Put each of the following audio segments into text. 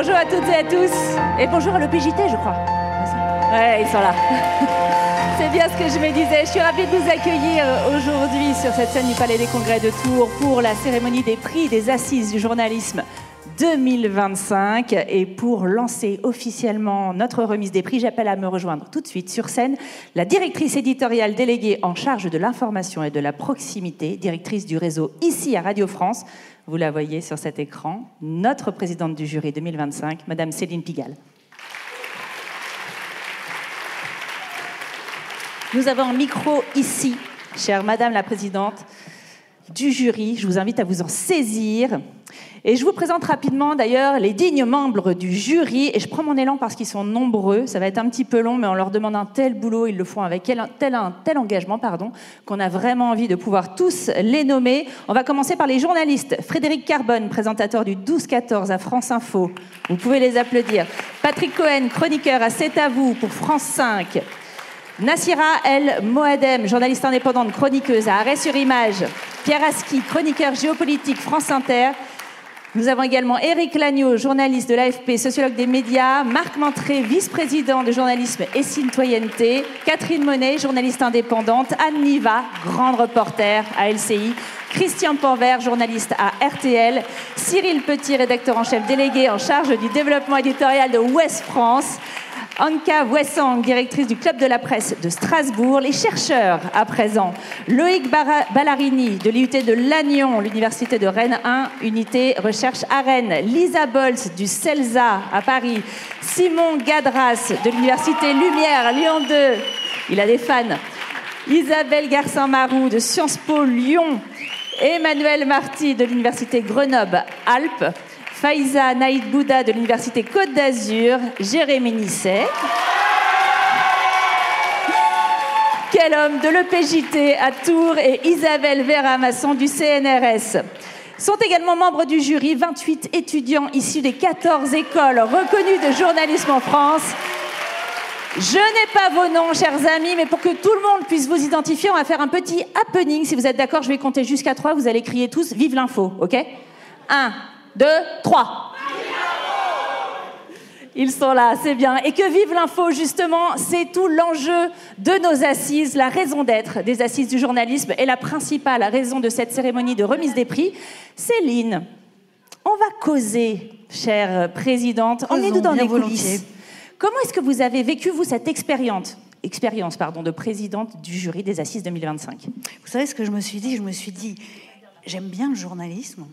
Bonjour à toutes et à tous. Et bonjour à l'OPJT, je crois. Ouais, ils sont là. C'est bien ce que je me disais. Je suis ravie de vous accueillir aujourd'hui sur cette scène du Palais des Congrès de Tours pour la cérémonie des prix des Assises du journalisme 2025. Et pour lancer officiellement notre remise des prix, j'appelle à me rejoindre tout de suite sur scène la directrice éditoriale déléguée en charge de l'information et de la proximité, directrice du réseau ici à Radio France. Vous la voyez sur cet écran, notre présidente du jury 2025, Madame Céline Pigalle. Nous avons un micro ici, chère Madame la Présidente du jury. Je vous invite à vous en saisir. Et je vous présente rapidement d'ailleurs les dignes membres du jury. Et je prends mon élan parce qu'ils sont nombreux. Ça va être un petit peu long, mais on leur demande un tel boulot, ils le font avec un tel engagement, qu'on a vraiment envie de pouvoir tous les nommer. On va commencer par les journalistes. Frédéric Carbone, présentateur du 12-14 à France Info. Vous pouvez les applaudir. Patrick Cohen, chroniqueur à C'est à vous pour France 5. Nassira El Moadem, journaliste indépendante, chroniqueuse à Arrêt-sur-Image. Pierre Aski, chroniqueur géopolitique France Inter. Nous avons également Éric Lagneau, journaliste de l'AFP, sociologue des médias. Marc Mantré, vice-président de journalisme et citoyenneté. Catherine Monet, journaliste indépendante. Anne Niva, grande reporter à LCI. Christian Panvert, journaliste à RTL. Cyril Petit, rédacteur en chef délégué en charge du développement éditorial de Ouest France. Anka Wessang, directrice du Club de la presse de Strasbourg. Les chercheurs, à présent. Loïc Ballarini, de l'IUT de Lannion, l'Université de Rennes 1, unité recherche à Rennes. Lisa Bolz, du CELSA, à Paris. Simon Gadras, de l'Université Lumière, Lyon 2. Il a des fans. Isabelle Garcin-Marou, de Sciences Po Lyon. Emmanuel Marty, de l'Université Grenoble-Alpes. Faiza Naïd Bouda de l'Université Côte d'Azur, Jérémy Nisset. Quel homme de l'EPJT à Tours et Isabelle Vera-Masson du CNRS. Sont également membres du jury 28 étudiants issus des 14 écoles reconnues de journalisme en France. Je n'ai pas vos noms, chers amis, mais pour que tout le monde puisse vous identifier, on va faire un petit happening. Si vous êtes d'accord, je vais compter jusqu'à 3. Vous allez crier tous « Vive l'info », ok ? 1, 2, 3. Ils sont là, c'est bien. Et que vive l'info, justement, c'est tout l'enjeu de nos assises, la raison d'être des assises du journalisme et la principale raison de cette cérémonie de remise des prix. Céline, on va causer, chère présidente. Emmenez-nous dans les coulisses. Comment est-ce que vous avez vécu, vous, cette expérience de présidente du jury des assises 2025 ? Vous savez ce que je me suis dit ? Je me suis dit, j'aime bien le journalisme.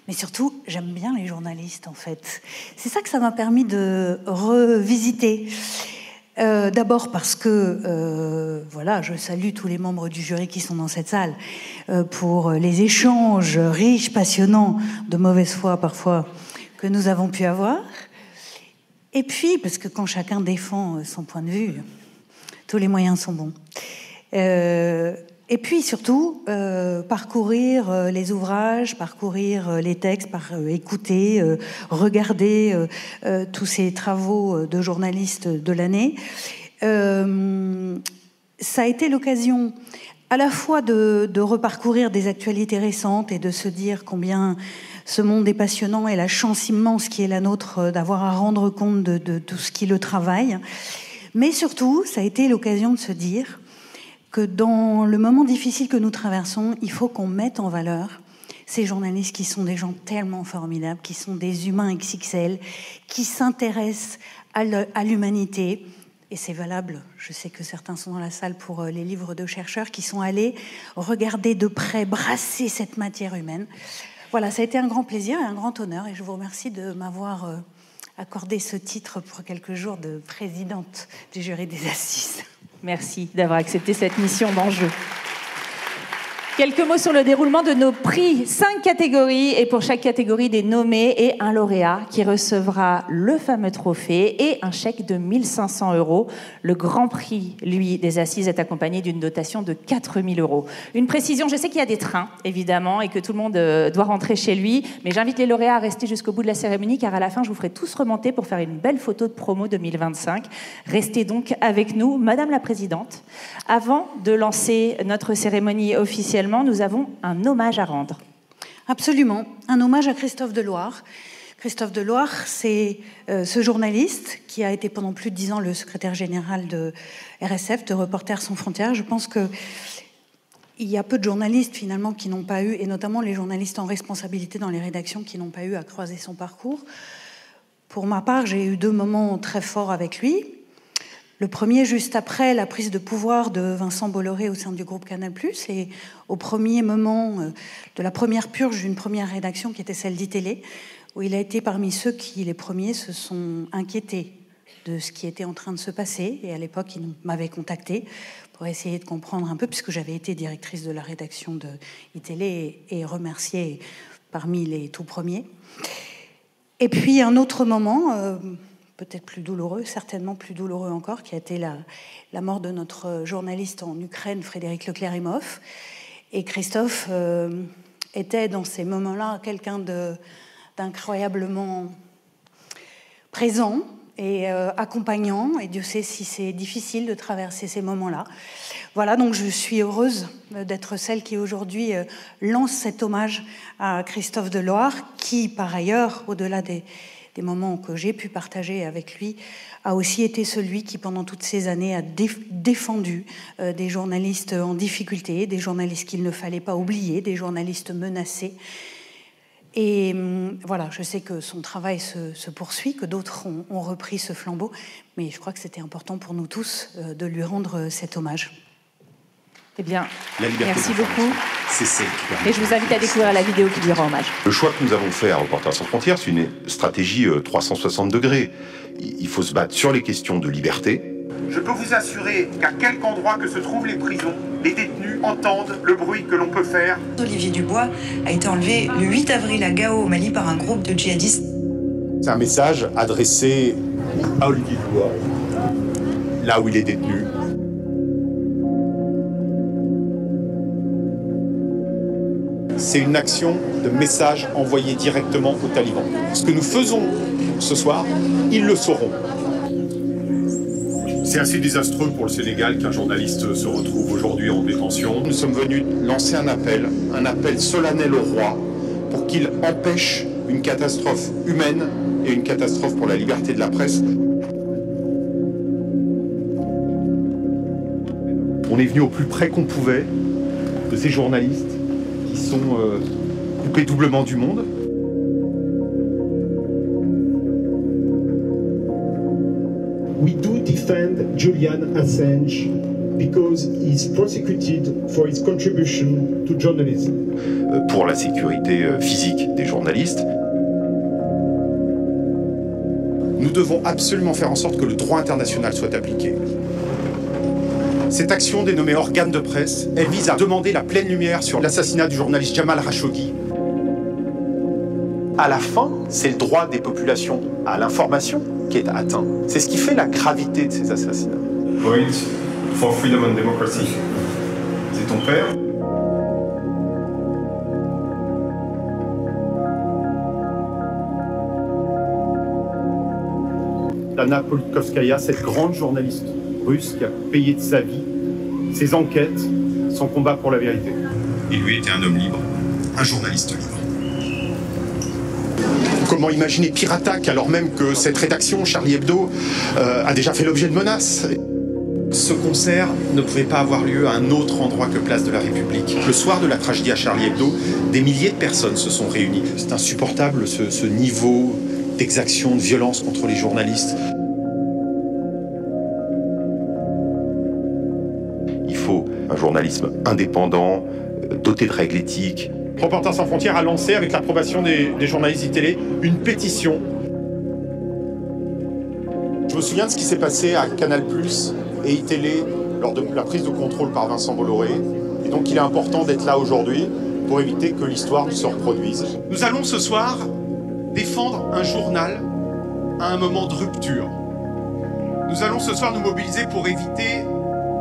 Mais surtout, j'aime bien les journalistes, en fait. C'est ça que ça m'a permis de revisiter. D'abord parce que, voilà, je salue tous les membres du jury qui sont dans cette salle pour les échanges riches, passionnants, de mauvaise foi parfois, que nous avons pu avoir. Et puis, parce que quand chacun défend son point de vue, tous les moyens sont bons. Et puis surtout, parcourir les ouvrages, parcourir les textes, écouter, regarder tous ces travaux de journalistes de l'année. Ça a été l'occasion à la fois de reparcourir des actualités récentes et de se dire combien ce monde est passionnant et la chance immense qui est la nôtre d'avoir à rendre compte de tout ce qui le travaille. Mais surtout, ça a été l'occasion de se dire que dans le moment difficile que nous traversons, il faut qu'on mette en valeur ces journalistes qui sont des gens tellement formidables, qui sont des humains XXL, qui s'intéressent à l'humanité. Et c'est valable, je sais que certains sont dans la salle pour les livres de chercheurs qui sont allés regarder de près, brasser cette matière humaine. Voilà, ça a été un grand plaisir et un grand honneur. Et je vous remercie de m'avoir accordé ce titre pour quelques jours de présidente du jury des assises. Merci d'avoir accepté cette mission d'enjeu. Quelques mots sur le déroulement de nos prix. 5 catégories et pour chaque catégorie des nommés et un lauréat qui recevra le fameux trophée et un chèque de 1 500 €. Le grand prix, lui, des assises est accompagné d'une dotation de 4 000 €. Une précision, je sais qu'il y a des trains, évidemment, et que tout le monde doit rentrer chez lui, mais j'invite les lauréats à rester jusqu'au bout de la cérémonie car à la fin, je vous ferai tous remonter pour faire une belle photo de promo 2025. Restez donc avec nous. Madame la Présidente, avant de lancer notre cérémonie officiellement, nous avons un hommage à rendre. Absolument, un hommage à Christophe Deloire, Christophe Deloire, c'est ce journaliste qui a été pendant plus de 10 ans le secrétaire général de RSF, de Reporters sans frontières. Je pense qu'il y a peu de journalistes finalement qui n'ont pas eu, et notamment les journalistes en responsabilité dans les rédactions, qui n'ont pas eu à croiser son parcours. Pour ma part, j'ai eu 2 moments très forts avec lui. Le premier, juste après la prise de pouvoir de Vincent Bolloré au sein du groupe Canal+, et au premier moment de la première purge d'une première rédaction qui était celle d'ITélé, où il a été parmi ceux qui, les premiers, se sont inquiétés de ce qui était en train de se passer. Et à l'époque, il m'avait contacté pour essayer de comprendre un peu, puisque j'avais été directrice de la rédaction de ITélé et remerciée parmi les tout premiers. Et puis un autre moment, peut-être plus douloureux, certainement plus douloureux encore, qui a été la mort de notre journaliste en Ukraine, Frédéric Leclerc-Imhoff. Et Christophe était dans ces moments-là quelqu'un d'incroyablement présent et accompagnant, et Dieu sait si c'est difficile de traverser ces moments-là. Voilà, donc je suis heureuse d'être celle qui aujourd'hui lance cet hommage à Christophe Deloire, qui par ailleurs, au-delà des moments que j'ai pu partager avec lui, a aussi été celui qui pendant toutes ces années a défendu des journalistes en difficulté, des journalistes qu'il ne fallait pas oublier, des journalistes menacés. Et voilà, je sais que son travail se poursuit, que d'autres ont repris ce flambeau, mais je crois que c'était important pour nous tous de lui rendre cet hommage. Eh bien, merci beaucoup. C'est celle qui permet. Et je vous invite à découvrir la vidéo qui lui rend hommage. Le choix que nous avons fait à Reporters sans frontières, c'est une stratégie 360 degrés. Il faut se battre sur les questions de liberté. Je peux vous assurer qu'à quelque endroit que se trouvent les prisons, les détenus entendent le bruit que l'on peut faire. Olivier Dubois a été enlevé le 8 avril à Gao, au Mali, par un groupe de djihadistes. C'est un message adressé à Olivier Dubois, là où il est détenu. C'est une action de message envoyé directement aux talibans. Ce que nous faisons ce soir, ils le sauront. C'est assez désastreux pour le Sénégal qu'un journaliste se retrouve aujourd'hui en détention. Nous sommes venus lancer un appel solennel au roi pour qu'il empêche une catastrophe humaine et une catastrophe pour la liberté de la presse. On est venu au plus près qu'on pouvait de ces journalistes qui sont coupés doublement du monde. We do defend Julian Assange because he is prosecuted for his contribution to journalism. Pour la sécurité physique des journalistes. Nous devons absolument faire en sorte que le droit international soit appliqué. Cette action dénommée organe de presse, elle vise à demander la pleine lumière sur l'assassinat du journaliste Jamal Khashoggi. À la fin, c'est le droit des populations à l'information qui est atteint. C'est ce qui fait la gravité de ces assassinats. Voice for Freedom and Democracy. C'est ton père ? Dana Politkovskaya, cette grande journaliste russe qui a payé de sa vie ses enquêtes, son combat pour la vérité. Et lui était un homme libre, un journaliste libre. Comment imaginer pire attaque alors même que cette rédaction, Charlie Hebdo, a déjà fait l'objet de menaces? Ce concert ne pouvait pas avoir lieu à un autre endroit que Place de la République. Le soir de la tragédie à Charlie Hebdo, des milliers de personnes se sont réunies. C'est insupportable ce niveau d'exaction, de violence contre les journalistes. Il faut un journalisme indépendant, doté de règles éthiques. Reporters sans frontières a lancé, avec l'approbation des journalistes d'ITélé, une pétition. Je me souviens de ce qui s'est passé à Canal+ et ITélé lors de la prise de contrôle par Vincent Bolloré. Et donc il est important d'être là aujourd'hui pour éviter que l'histoire ne se reproduise. Nous allons ce soir défendre un journal à un moment de rupture. Nous allons ce soir nous mobiliser pour éviter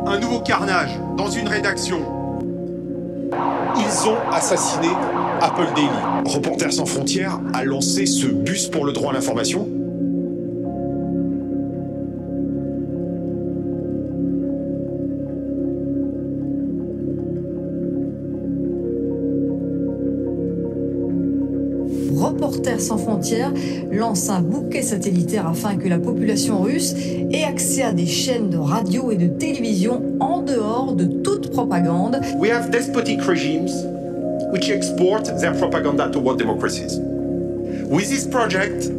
un nouveau carnage dans une rédaction. Ils ont assassiné Apple Daily. Reporters sans frontières a lancé ce bus pour le droit à l'information. Reporters Reporters sans frontières lance un bouquet satellitaire afin que la population russe ait accès à des chaînes de radio et de télévision en dehors de toute propagande. We have despotic regimes which export their propaganda toward democracies. With this project,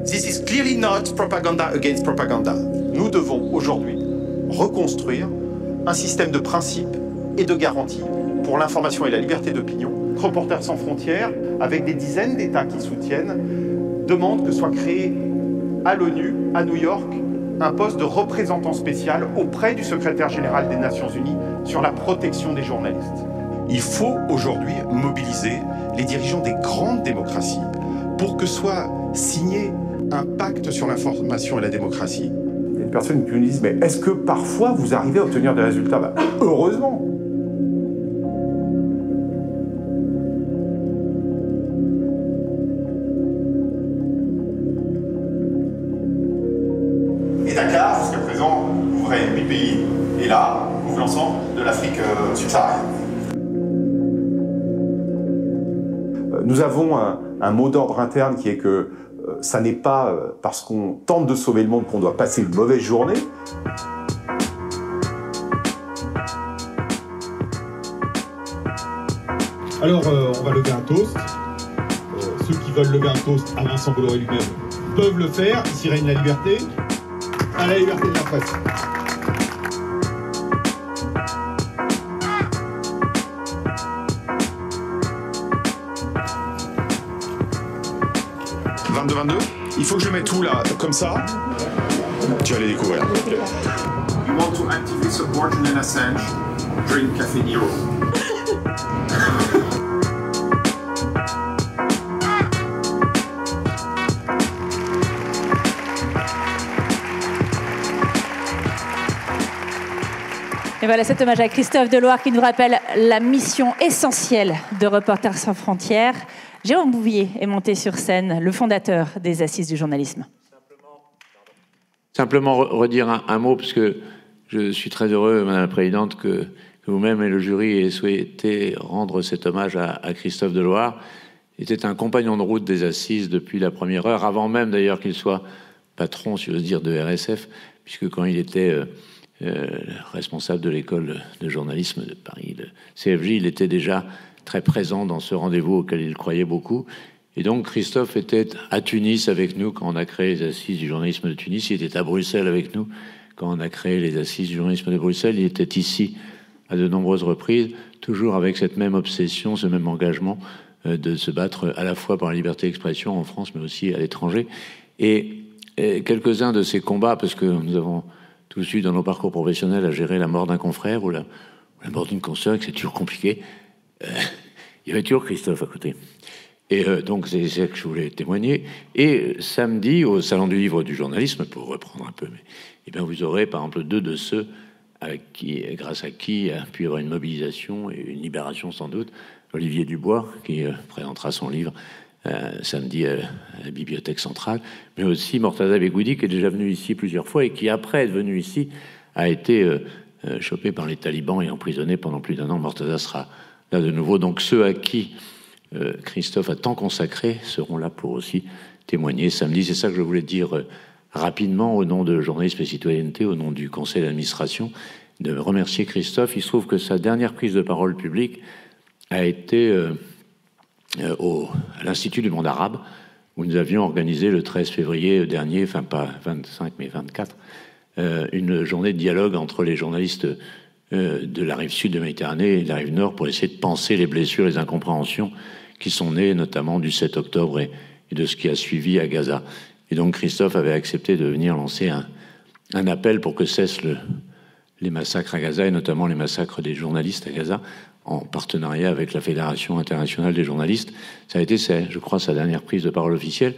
this is clearly not propaganda against propaganda. Nous devons aujourd'hui reconstruire un système de principes et de garanties pour l'information et la liberté d'opinion. Reporters sans frontières, avec des dizaines d'États qui soutiennent, demandent que soit créé à l'ONU, à New York, un poste de représentant spécial auprès du secrétaire général des Nations Unies sur la protection des journalistes. Il faut aujourd'hui mobiliser les dirigeants des grandes démocraties pour que soit signé un pacte sur l'information et la démocratie. Il y a une personne qui me dit « Mais est-ce que parfois vous arrivez à obtenir des résultats ?» Heureusement. Et Dakar, jusqu'à présent, ouvrait 8 pays. Et là, ouvre l'ensemble de l'Afrique subsaharienne. Nous avons un mot d'ordre interne qui est que ça n'est pas parce qu'on tente de sauver le monde qu'on doit passer une mauvaise journée. Alors, on va lever un toast. Ceux qui veulent lever un toast à Vincent Bolloré lui-même peuvent le faire. Ici règne la liberté. À la liberté de la presse. Il faut que je mette tout là, comme ça. Tu vas les découvrir. You want to actively support Julian Assange? Drink Café Nero. Et voilà cet hommage à Christophe Deloire qui nous rappelle la mission essentielle de Reporters sans frontières. Jérôme Bouvier est monté sur scène, le fondateur des Assises du journalisme. Simplement redire un mot, parce que je suis très heureux, Madame la Présidente, que vous-même et le jury ayez souhaité rendre cet hommage à Christophe Deloire. Il était un compagnon de route des Assises depuis la première heure, avant même d'ailleurs qu'il soit patron, si j'ose dire, de RSF, puisque quand il était responsable de l'école de journalisme de Paris, le CFJ, il était déjà très présent dans ce rendez-vous auquel il croyait beaucoup. Et donc Christophe était à Tunis avec nous quand on a créé les Assises du journalisme de Tunis. Il était à Bruxelles avec nous quand on a créé les Assises du journalisme de Bruxelles. Il était ici à de nombreuses reprises, toujours avec cette même obsession, ce même engagement de se battre à la fois pour la liberté d'expression en France, mais aussi à l'étranger. Et quelques-uns de ces combats, parce que nous avons tous eu dans nos parcours professionnels à gérer la mort d'un confrère ou la mort d'une consoeur, que c'est toujours compliqué, il y avait toujours Christophe à côté. Et donc, c'est ça que je voulais témoigner. Et samedi, au Salon du Livre du Journalisme, pour reprendre un peu, eh bien, vous aurez, par exemple, deux de ceux grâce à qui a pu y avoir une mobilisation et une libération, sans doute. Olivier Dubois, qui présentera son livre samedi à la Bibliothèque Centrale, mais aussi Mortaza Begoudi, qui est déjà venu ici plusieurs fois et qui, après être venu ici, a été chopé par les talibans et emprisonné pendant plus d'1 an. Mortaza sera là de nouveau. Donc ceux à qui Christophe a tant consacré seront là pour aussi témoigner samedi. C'est ça que je voulais dire rapidement au nom de Journalisme et Citoyenneté, au nom du conseil d'administration, de remercier Christophe. Il se trouve que sa dernière prise de parole publique a été à l'Institut du monde arabe, où nous avions organisé le 13 février dernier, enfin pas 25 mais 24, une journée de dialogue entre les journalistes de la rive sud de Méditerranée et de la rive nord pour essayer de penser les blessures et les incompréhensions qui sont nées notamment du 7 octobre et de ce qui a suivi à Gaza. Et donc Christophe avait accepté de venir lancer un appel pour que cessent les massacres à Gaza, et notamment les massacres des journalistes à Gaza, en partenariat avec la Fédération internationale des journalistes. Ça a été, je crois, sa dernière prise de parole officielle,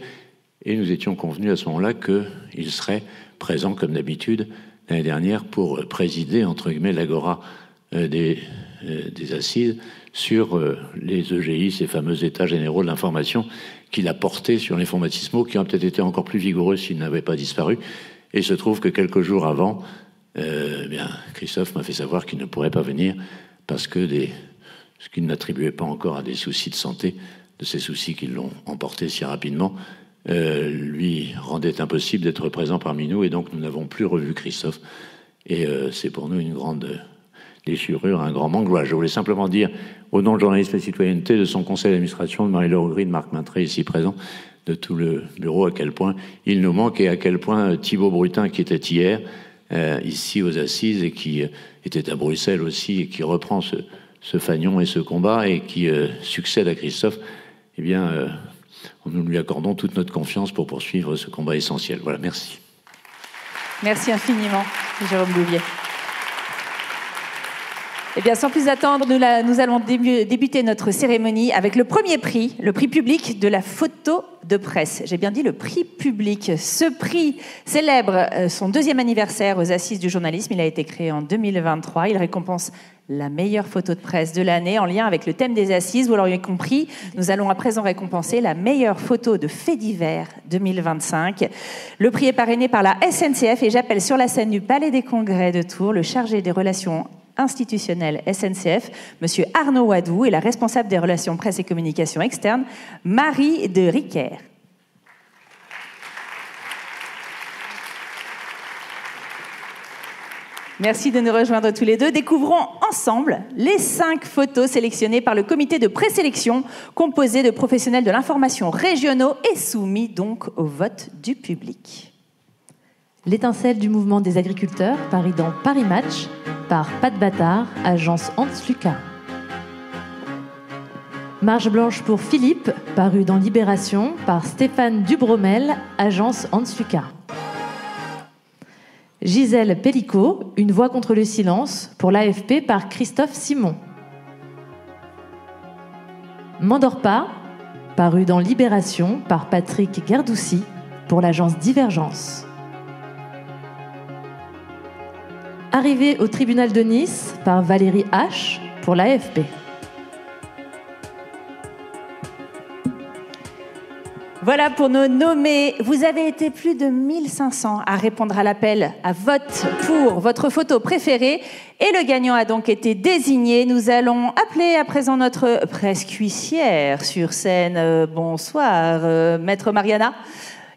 et nous étions convenus à ce moment-là qu'il serait présent, comme d'habitude, l'année dernière, pour présider, entre guillemets, l'agora des assises sur les EGI, ces fameux états généraux de l'information qu'il a portés sur les fonds baptismaux, qui ont peut-être été encore plus vigoureux s'ils n'avaient pas disparu. Et il se trouve que quelques jours avant, Christophe m'a fait savoir qu'il ne pourrait pas venir parce que ce qu'il n'attribuait pas encore à des soucis de santé ces soucis qui l'ont emporté si rapidement, lui rendait impossible d'être présent parmi nous, et donc nous n'avons plus revu Christophe. Et c'est pour nous une grande déchirure, un grand manque. Voilà, je voulais simplement dire, au nom de Journalisme et Citoyenneté, de son conseil d'administration, de Marie-Laure Augry, de Marc Maintré, ici présent, de tout le bureau, à quel point il nous manque, et à quel point Thibaut Brutin, qui était hier ici aux Assises et qui était à Bruxelles aussi, et qui reprend ce fanion et ce combat, et qui succède à Christophe, eh bien, nous lui accordons toute notre confiance pour poursuivre ce combat essentiel. Voilà, merci. Merci infiniment, Jérôme Bouvier. Eh bien, sans plus attendre, nous allons débuter notre cérémonie avec le premier prix, le prix public de la photo de presse. J'ai bien dit le prix public. Ce prix célèbre son 2e anniversaire aux Assises du journalisme. Il a été créé en 2023. Il récompense la meilleure photo de presse de l'année en lien avec le thème des Assises. Vous l'aurez compris, nous allons à présent récompenser la meilleure photo de faits divers 2025. Le prix est parrainé par la SNCF et j'appelle sur la scène du Palais des Congrès de Tours le chargé des relations institutionnelle SNCF, Monsieur Arnaud Wadou, et la responsable des relations presse et communication externe, Marie de Riquer. Merci de nous rejoindre tous les deux. Découvrons ensemble les 5 photos sélectionnées par le comité de présélection, composé de professionnels de l'information régionaux et soumis donc au vote du public. L'étincelle du mouvement des agriculteurs, paru dans Paris Match, par Pat Bâtard, agence Hans Lucas. Marche blanche pour Philippe, paru dans Libération, par Stéphane Dubromel, agence Hans Lucas. Gisèle Pellicot, Une voix contre le silence, pour l'AFP, par Christophe Simon. M'endors pas, paru dans Libération, par Patrick Gerdoucy, pour l'agence Divergence. Arrivée au tribunal de Nice par Valérie H. pour l'AFP. Voilà pour nos nommés. Vous avez été plus de 1500 à répondre à l'appel à vote pour votre photo préférée et le gagnant a donc été désigné. Nous allons appeler à présent notre presse huissière sur scène. Bonsoir, Maître Mariana,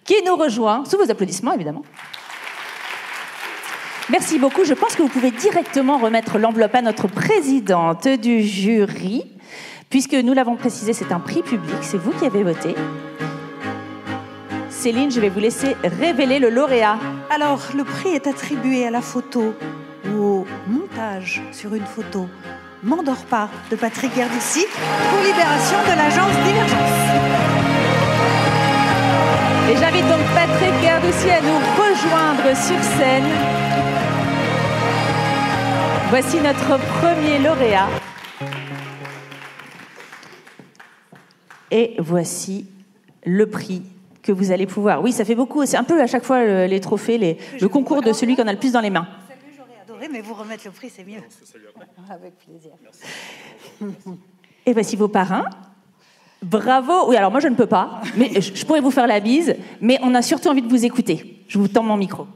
qui nous rejoint, sous vos applaudissements évidemment. Merci beaucoup. Je pense que vous pouvez directement remettre l'enveloppe à notre présidente du jury, puisque nous l'avons précisé, c'est un prix public, c'est vous qui avez voté. Céline, je vais vous laisser révéler le lauréat. Alors, le prix est attribué à la photo ou au montage sur une photo M'endors pas de Patrick Gerdoucy pour Libération de l'agence Divergence. Et j'invite donc Patrick Gerdoucy à nous rejoindre sur scène. Voici notre premier lauréat. Et voici le prix que vous allez pouvoir... Oui, ça fait beaucoup. C'est un peu à chaque fois les trophées, le concours de celui qu'on a le plus dans les mains. Salut, j'aurais adoré, mais vous remettre le prix, c'est mieux. Avec plaisir. Merci. Et voici vos parrains. Bravo. Oui, alors moi, je ne peux pas, mais je pourrais vous faire la bise, mais on a surtout envie de vous écouter. Je vous tends mon micro.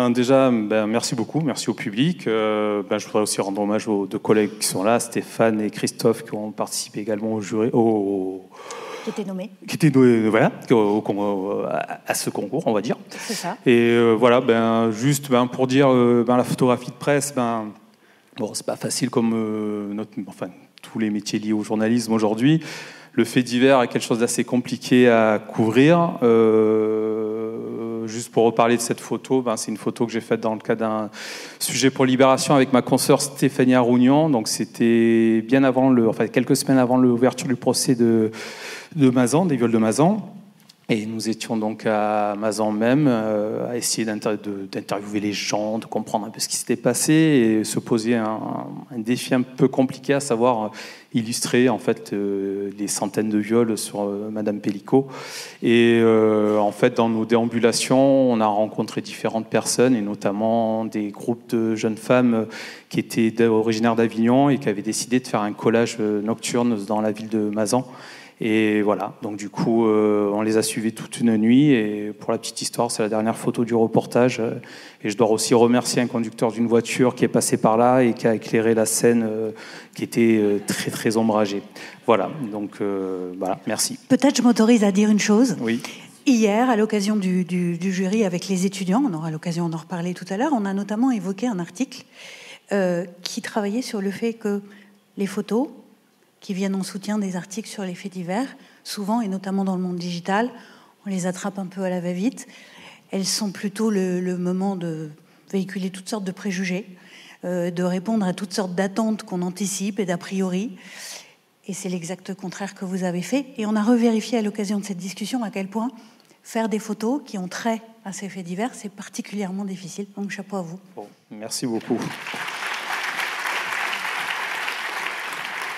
Déjà, merci beaucoup, merci au public. Je voudrais aussi rendre hommage aux 2 collègues qui sont là, Stéphane et Christophe, qui ont participé également au jury, qui étaient nommés. Voilà, à ce concours, on va dire. C'est ça. Et voilà, juste pour dire, la photographie de presse, c'est pas facile comme tous les métiers liés au journalisme aujourd'hui. Le fait divers est quelque chose d'assez compliqué à couvrir. Juste pour reparler de cette photo, c'est une photo que j'ai faite dans le cadre d'un sujet pour Libération avec ma consoeur Stéphanie Arounian. Donc c'était bien avant quelques semaines avant l'ouverture du procès de Mazan, des viols de Mazan. Et nous étions donc à Mazan même, à essayer d'interviewer les gens, de comprendre un peu ce qui s'était passé et se poser un défi un peu compliqué, à savoir illustrer en fait les centaines de viols sur Madame Pellicot. Et en fait, dans nos déambulations, on a rencontré différentes personnes et notamment des groupes de jeunes femmes qui étaient originaires d'Avignon et qui avaient décidé de faire un collage nocturne dans la ville de Mazan. Et voilà, donc du coup, on les a suivis toute une nuit. Et pour la petite histoire, c'est la dernière photo du reportage. Et je dois aussi remercier un conducteur d'une voiture qui est passé par là et qui a éclairé la scène qui était très, très ombragée. Voilà, donc voilà, merci. Peut-être je m'autorise à dire une chose. Oui. Hier, à l'occasion du jury avec les étudiants, on aura l'occasion d'en reparler tout à l'heure, on a notamment évoqué un article qui travaillait sur le fait que les photos qui viennent en soutien des articles sur les faits divers, souvent, et notamment dans le monde digital, on les attrape un peu à la va-vite. Elles sont plutôt le moment de véhiculer toutes sortes de préjugés, de répondre à toutes sortes d'attentes qu'on anticipe et d'a priori. Et c'est l'exact contraire que vous avez fait. Et on a revérifié à l'occasion de cette discussion à quel point faire des photos qui ont trait à ces faits divers, c'est particulièrement difficile. Donc chapeau à vous. Bon, merci beaucoup.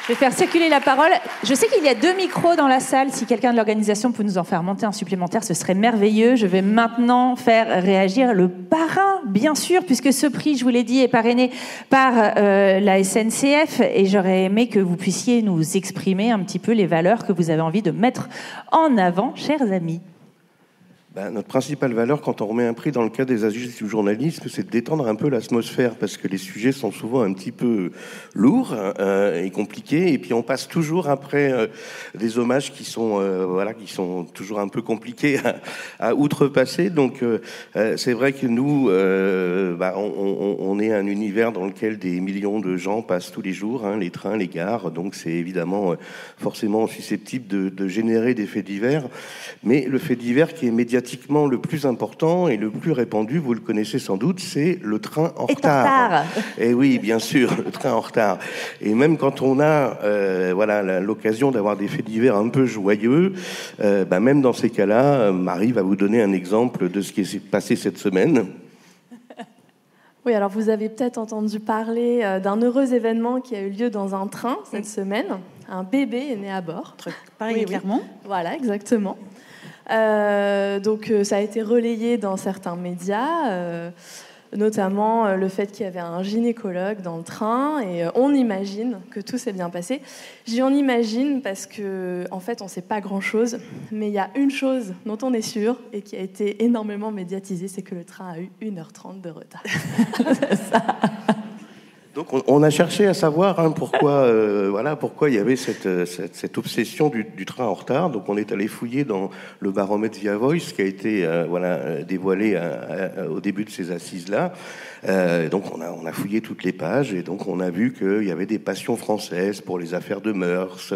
Je vais faire circuler la parole. Je sais qu'il y a 2 micros dans la salle. Si quelqu'un de l'organisation peut nous en faire monter un supplémentaire, ce serait merveilleux. Je vais maintenant faire réagir le parrain, bien sûr, puisque ce prix, je vous l'ai dit, est parrainé par la SNCF. Et j'aurais aimé que vous puissiez nous exprimer un petit peu les valeurs que vous avez envie de mettre en avant, chers amis. Notre principale valeur, quand on remet un prix dans le cadre des assises du journalisme, c'est de détendre un peu l'atmosphère, parce que les sujets sont souvent un petit peu lourds et compliqués, et puis on passe toujours après des hommages qui sont toujours un peu compliqués à outrepasser. Donc c'est vrai que nous, on est un univers dans lequel des millions de gens passent tous les jours, les trains, les gares, donc c'est évidemment forcément susceptible de générer des faits divers, mais le fait divers qui est médiatique le plus important et le plus répandu, vous le connaissez sans doute, c'est le train en retard. Et oui, bien sûr, le train en retard. Et même quand on a l'occasion d'avoir des faits divers un peu joyeux, même dans ces cas-là, Marie va vous donner un exemple de ce qui s'est passé cette semaine. Oui, alors vous avez peut-être entendu parler d'un heureux événement qui a eu lieu dans un train cette semaine. Un bébé est né à bord. Pareil, clairement. Voilà, exactement. Donc ça a été relayé dans certains médias, notamment le fait qu'il y avait un gynécologue dans le train, et on imagine que tout s'est bien passé. Je dis on imagine parce que en fait on sait pas grand-chose, mais il y a une chose dont on est sûr et qui a été énormément médiatisée, c'est que le train a eu 1h30 de retard. C'est ça. Donc on a cherché à savoir pourquoi il y avait cette obsession du train en retard. Donc on est allé fouiller dans le baromètre Via Voice qui a été dévoilé au début de ces assises-là. Donc on a fouillé toutes les pages et donc on a vu qu'il y avait des passions françaises pour les affaires de mœurs,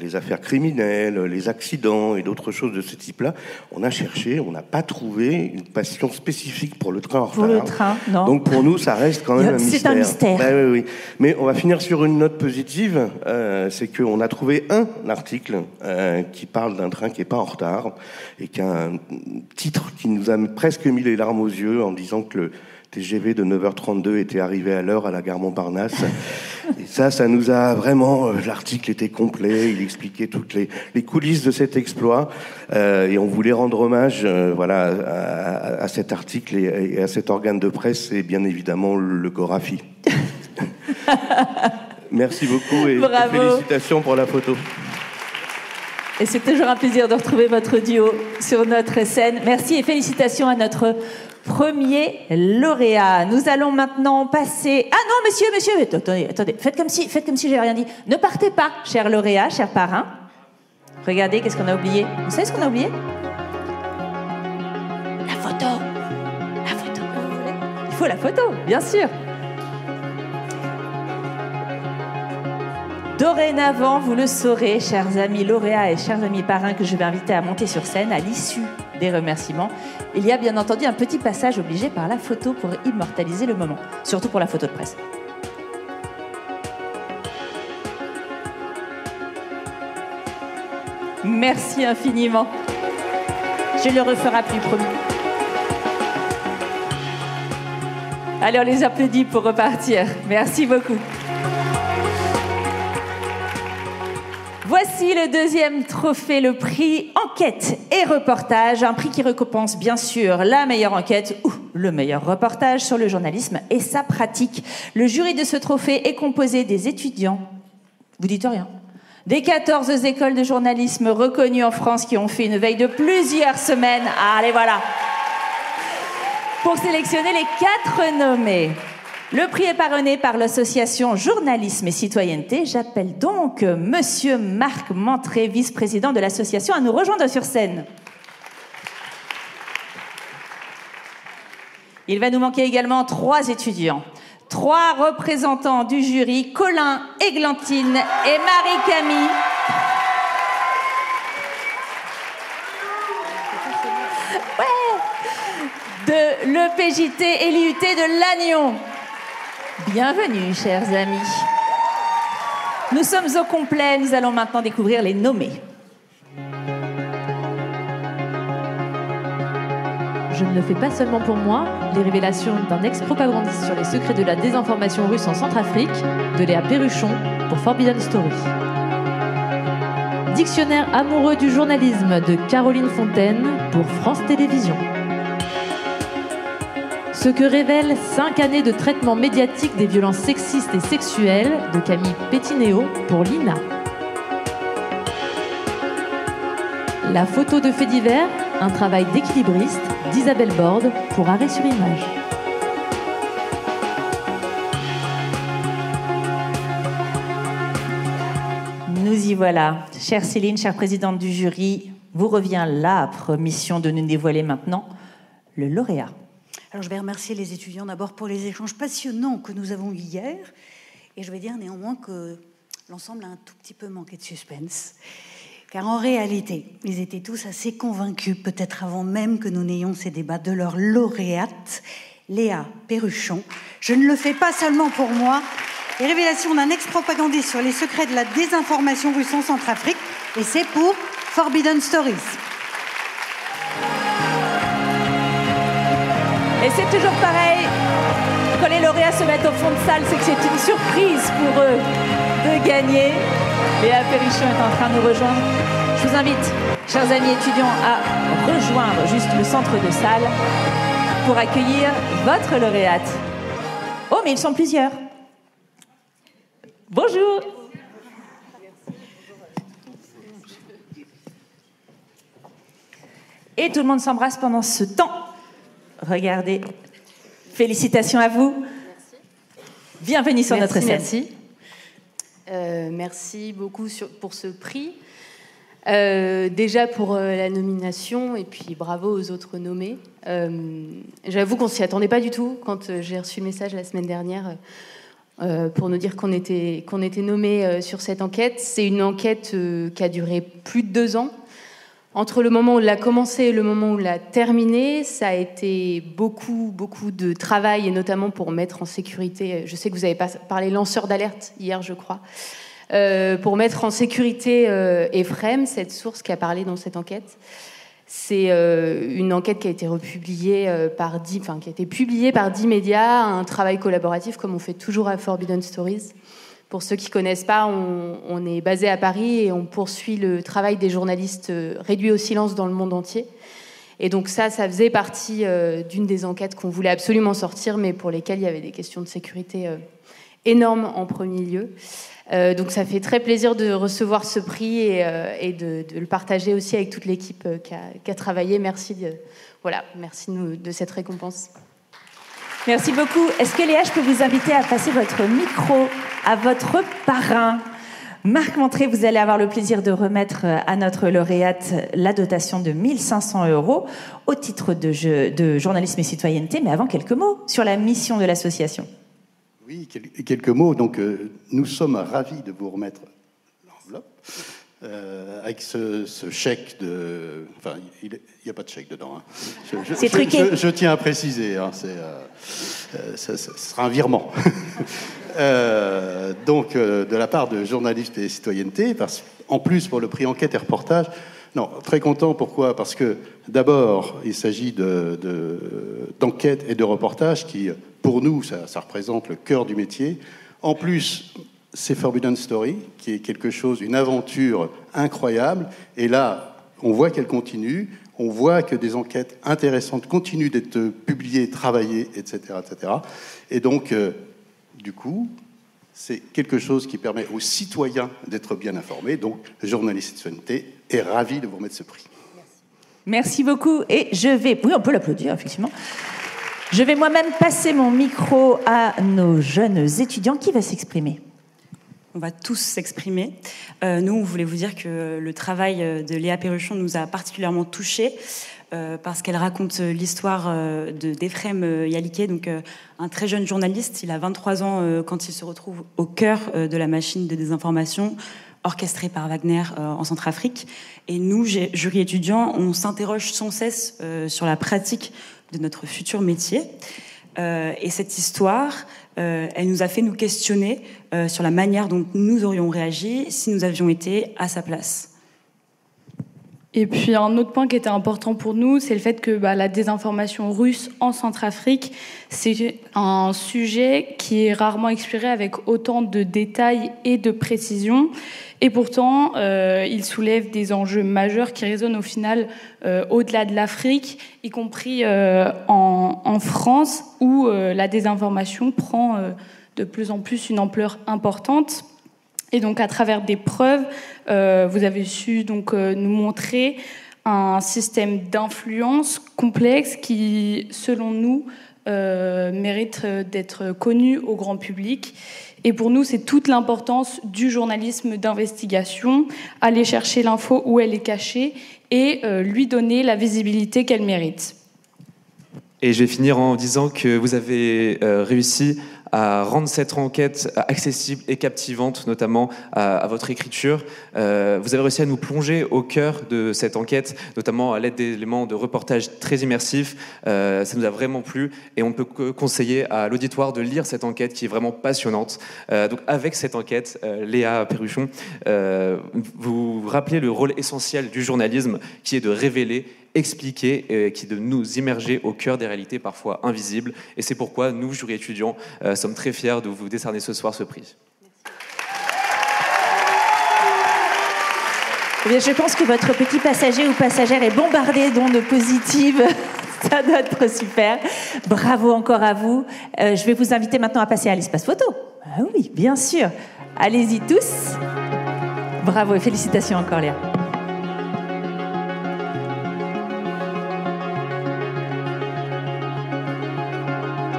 les affaires criminelles, les accidents et d'autres choses de ce type-là. On a cherché, on n'a pas trouvé une passion spécifique pour le train en retard. Pour le train, non. Donc pour nous, ça reste quand même un mystère. C'est un mystère. Oui. Mais on va finir sur une note positive, c'est qu'on a trouvé un article qui parle d'un train qui n'est pas en retard et qui a un titre qui nous a presque mis les larmes aux yeux en disant que le TGV de 9h32 était arrivé à l'heure à la gare Montparnasse. Et ça nous a vraiment... l'article était complet, il expliquait toutes les coulisses de cet exploit. Et on voulait rendre hommage à cet article et à cet organe de presse, et bien évidemment le Gorafi. Merci beaucoup et félicitations pour la photo. Et c'est toujours un plaisir de retrouver votre duo sur notre scène. Merci et félicitations à notre premier lauréat. Nous allons maintenant passer... Ah non, monsieur, attendez, faites comme si j'avais rien dit. Ne partez pas, cher lauréat, cher parrain. Regardez, qu'est-ce qu'on a oublié? Vous savez ce qu'on a oublié? La photo. Il faut la photo, bien sûr. Dorénavant, vous le saurez, chers amis lauréats et chers amis parrains que je vais inviter à monter sur scène à l'issue des remerciements. Il y a bien entendu un petit passage obligé par la photo pour immortaliser le moment, surtout pour la photo de presse. Merci infiniment. Je le referai plus, promis. Allez, on les applaudit pour repartir. Merci beaucoup. Voici le deuxième trophée, le prix Enquête et Reportage, un prix qui récompense bien sûr la meilleure enquête ou le meilleur reportage sur le journalisme et sa pratique. Le jury de ce trophée est composé des étudiants, vous dites rien, des 14 écoles de journalisme reconnues en France qui ont fait une veille de plusieurs semaines. Allez, voilà. Pour sélectionner les 4 nommés. Le prix est parrainé par l'association Journalisme et Citoyenneté. J'appelle donc Monsieur Marc Mantré, vice-président de l'association, à nous rejoindre sur scène. Il va nous manquer également 3 étudiants, 3 représentants du jury, Colin, Églantine et Marie-Camille. De l'EPJT et l'IUT de Lannion. Bienvenue, chers amis. Nous sommes au complet, nous allons maintenant découvrir les nommés. Je ne le fais pas seulement pour moi, les révélations d'un ex-propagandiste sur les secrets de la désinformation russe en Centrafrique, de Léa Perruchon pour Forbidden Story. Dictionnaire amoureux du journalisme de Caroline Fontaine pour France Télévisions. Ce que révèlent 5 années de traitement médiatique des violences sexistes et sexuelles de Camille Pétinéo pour l'INA. La photo de fait divers, un travail d'équilibriste d'Isabelle Borde pour Arrêt sur Image. Nous y voilà. Chère Céline, chère présidente du jury, vous revient l'âpre mission de nous dévoiler maintenant le lauréat. Alors, je vais remercier les étudiants d'abord pour les échanges passionnants que nous avons eus hier. Et je vais dire néanmoins que l'ensemble a un tout petit peu manqué de suspense. Car en réalité, ils étaient tous assez convaincus, peut-être avant même que nous n'ayons ces débats, de leur lauréate, Léa Perruchon. Je ne le fais pas seulement pour moi. Les révélations d'un ex-propagandiste sur les secrets de la désinformation russe en Centrafrique. Et c'est pour Forbidden Stories. Et c'est toujours pareil, quand les lauréats se mettent au fond de salle, c'est que c'est une surprise pour eux de gagner. Léa Perruchon est en train de nous rejoindre. Je vous invite, chers amis étudiants, à rejoindre juste le centre de salle pour accueillir votre lauréate. Oh, mais ils sont plusieurs. Bonjour. Et tout le monde s'embrasse pendant ce temps. Regardez. Félicitations à vous. Merci. Bienvenue sur notre scène. Merci. Merci beaucoup pour ce prix. Déjà pour la nomination et puis bravo aux autres nommés. J'avoue qu'on s'y attendait pas du tout quand j'ai reçu le message la semaine dernière pour nous dire qu'on était nommés sur cette enquête. C'est une enquête qui a duré plus de 2 ans. Entre le moment où on l'a commencé et le moment où on l'a terminé, ça a été beaucoup de travail, et notamment pour mettre en sécurité, je sais que vous avez parlé lanceur d'alerte hier, je crois, pour mettre en sécurité Efrem, cette source qui a parlé dans cette enquête. C'est une enquête qui a été republiée qui a été publiée par 10 médias, un travail collaboratif comme on fait toujours à Forbidden Stories. Pour ceux qui ne connaissent pas, on est basé à Paris et on poursuit le travail des journalistes réduits au silence dans le monde entier. Et donc ça faisait partie d'une des enquêtes qu'on voulait absolument sortir, mais pour lesquelles il y avait des questions de sécurité énormes en premier lieu. Donc ça fait très plaisir de recevoir ce prix et de le partager aussi avec toute l'équipe qui a travaillé. Merci de cette récompense. Merci beaucoup. Est-ce que Léa, je peux vous inviter à passer votre micro à votre parrain, Marc Mantré. Vous allez avoir le plaisir de remettre à notre lauréate la dotation de 1 500 € au titre de journalisme et citoyenneté. Mais avant, quelques mots sur la mission de l'association. Oui, quelques mots. Donc, nous sommes ravis de vous remettre l'enveloppe avec ce chèque de... Enfin, il n'y a pas de chèque dedans. Hein. C'est truqué. Je tiens à préciser. Hein, ce sera un virement. Donc, de la part de journalistes et citoyenneté, en plus pour le prix enquête et reportage. Non, très content. Pourquoi ? Parce que d'abord, il s'agit d'enquête et de reportage qui, pour nous, ça représente le cœur du métier. En plus, c'est Forbidden Story, qui est quelque chose, une aventure incroyable. Et là, on voit qu'elle continue. On voit que des enquêtes intéressantes continuent d'être publiées, travaillées, etc., etc. Et donc, du coup, C'est quelque chose qui permet aux citoyens d'être bien informés. Donc, le journaliste de citoyenneté est ravi de vous remettre ce prix. Merci beaucoup. Et je vais... Oui, on peut l'applaudir, effectivement. Je vais moi-même passer mon micro à nos jeunes étudiants. Qui va s'exprimer ? On va tous s'exprimer. Nous, on voulait vous dire que le travail de Léa Perruchon nous a particulièrement touchés parce qu'elle raconte l'histoire d'Ephrem Yaliké, donc un très jeune journaliste. Il a 23 ans quand il se retrouve au cœur de la machine de désinformation orchestrée par Wagner en Centrafrique. Et nous, jury étudiants, on s'interroge sans cesse sur la pratique de notre futur métier. Et cette histoire, elle nous a fait nous questionner sur la manière dont nous aurions réagi si nous avions été à sa place. Et puis un autre point qui était important pour nous, c'est le fait que la désinformation russe en Centrafrique, c'est un sujet qui est rarement exploré avec autant de détails et de précision. Et pourtant, il soulève des enjeux majeurs qui résonnent au final au-delà de l'Afrique, y compris en France, où la désinformation prend de plus en plus une ampleur importante. Et donc, à travers des preuves, vous avez su donc nous montrer un système d'influence complexe qui, selon nous, mérite d'être connu au grand public. Et pour nous, c'est toute l'importance du journalisme d'investigation, aller chercher l'info où elle est cachée et lui donner la visibilité qu'elle mérite. Et je vais finir en disant que vous avez réussi à rendre cette enquête accessible et captivante, notamment à votre écriture. Vous avez réussi à nous plonger au cœur de cette enquête, notamment à l'aide d'éléments de reportage très immersifs. Ça nous a vraiment plu et on ne peut que conseiller à l'auditoire de lire cette enquête qui est vraiment passionnante. Donc avec cette enquête, Léa Perruchon, vous rappelez le rôle essentiel du journalisme qui est de révéler, expliquer, qui est de nous immerger au cœur des réalités parfois invisibles. Et c'est pourquoi nous, jury étudiants, sommes très fiers de vous décerner ce soir ce prix. Eh bien, je pense que votre petit passager ou passagère est bombardé d'ondes positives. Ça doit être super. Bravo encore à vous. Je vais vous inviter maintenant à passer à l'espace photo. Ah oui, bien sûr. Allez-y tous. Bravo et félicitations encore, Léa.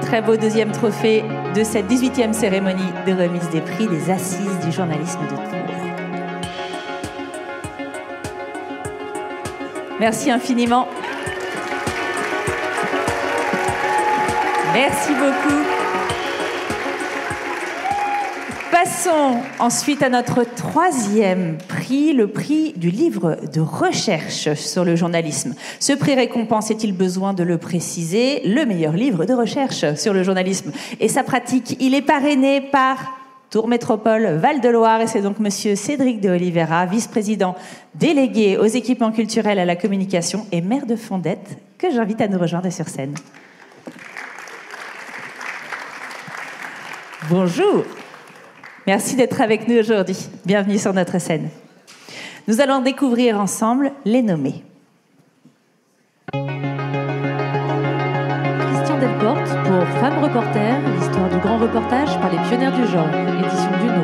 Très beau deuxième trophée de cette 18e cérémonie de remise des prix des Assises du journalisme de Tours. Merci infiniment. Merci beaucoup. Passons ensuite à notre troisième prix, le prix du livre de recherche sur le journalisme. Ce prix récompense, est-il besoin de le préciser, le meilleur livre de recherche sur le journalisme et sa pratique. Il est parrainé par Tours Métropole Val-de-Loire et c'est donc monsieur Cédric de Oliveira, vice-président délégué aux équipements culturels, à la communication et maire de Fondette, que j'invite à nous rejoindre sur scène. Bonjour. Merci d'être avec nous aujourd'hui. Bienvenue sur notre scène. Nous allons découvrir ensemble les nommés. Christian Delporte pour Femmes Reporters, l'histoire du grand reportage par les pionnières du genre, édition Duno.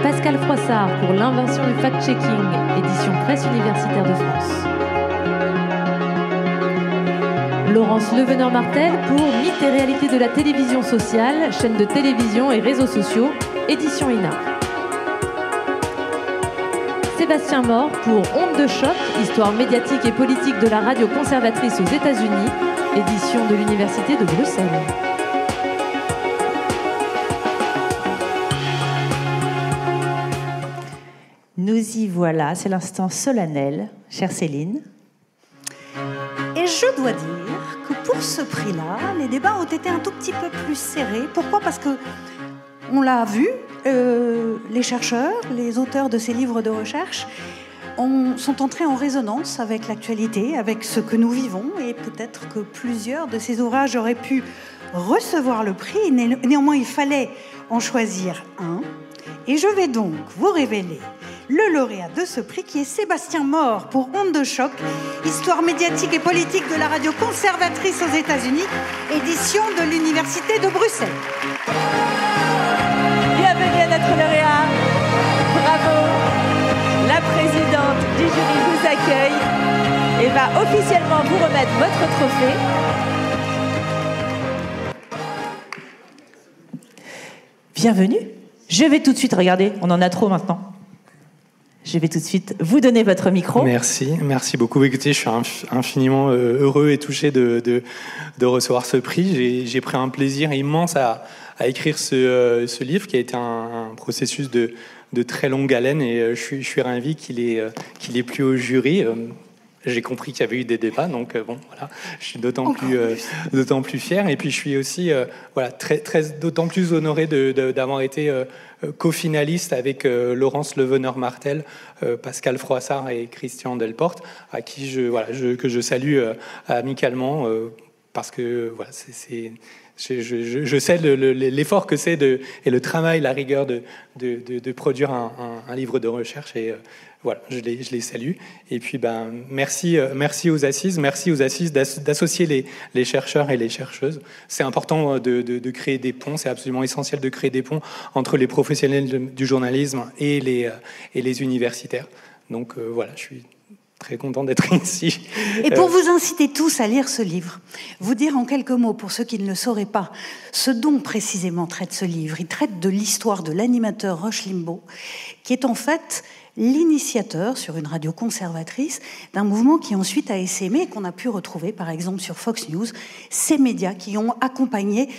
Pascal Froissart pour l'invention du fact-checking, édition Presse universitaire de France. Laurence Leveneur-Martel pour Mythes et réalités de la télévision sociale, chaîne de télévision et réseaux sociaux, édition INA. Sébastien Mort pour Ondes de choc, histoire médiatique et politique de la radio conservatrice aux États-Unis, édition de l'Université de Bruxelles. Nous y voilà, c'est l'instant solennel, chère Céline. Et je dois dire que pour ce prix-là, les débats ont été un tout petit peu plus serrés. Pourquoi ? Parce que, on l'a vu, les chercheurs, les auteurs de ces livres de recherche sont entrés en résonance avec l'actualité, avec ce que nous vivons, et peut-être que plusieurs de ces ouvrages auraient pu recevoir le prix. Néanmoins, il fallait en choisir un. Et je vais donc vous révéler le lauréat de ce prix, qui est Sébastien More pour Onde de choc, histoire médiatique et politique de la radio conservatrice aux États-Unis, édition de l'Université de Bruxelles. Bienvenue à notre lauréat. Bravo. La présidente du jury vous accueille et va officiellement vous remettre votre trophée. Bienvenue. Je vais tout de suite, regardez, on en a trop maintenant. Je vais tout de suite vous donner votre micro. Merci beaucoup. Écoutez, je suis infiniment heureux et touché de recevoir ce prix. J'ai pris un plaisir immense à écrire ce livre, qui a été un processus de très longue haleine, et je suis ravi qu'il ait plu au jury. J'ai compris qu'il y avait eu des débats, donc bon, voilà, je suis d'autant plus fier. Et puis je suis aussi d'autant plus honoré d'avoir été co-finaliste avec Laurence Leveneur-Martel, Pascal Froissart et Christian Delporte, à qui que je salue amicalement, parce que voilà, je sais l'effort que c'est et le travail, la rigueur de produire un livre de recherche, et voilà, je les salue. Et puis merci aux Assises, d'associer les chercheurs et les chercheuses. C'est important de créer des ponts, c'est absolument essentiel de créer des ponts entre les professionnels du journalisme et les universitaires. Donc voilà, je suis très content d'être ici. Et pour vous inciter tous à lire ce livre, vous dire en quelques mots, pour ceux qui ne le sauraient pas, ce dont précisément traite ce livre. Il traite de l'histoire de l'animateur Rush Limbaugh, qui est en fait l'initiateur, sur une radio conservatrice, d'un mouvement qui ensuite a essaimé et qu'on a pu retrouver par exemple sur Fox News, ces médias qui ont accompagné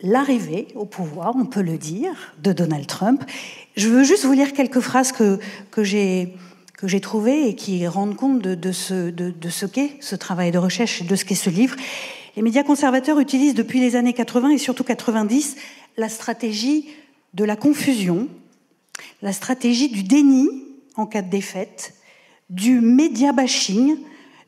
l'arrivée au pouvoir, on peut le dire, de Donald Trump. Je veux juste vous lire quelques phrases que j'ai trouvées et qui rendent compte de ce qu'est ce travail de recherche et de ce qu'est ce livre. Les médias conservateurs utilisent depuis les années 80 et surtout 90 la stratégie de la confusion, la stratégie du déni en cas de défaite, du média bashing,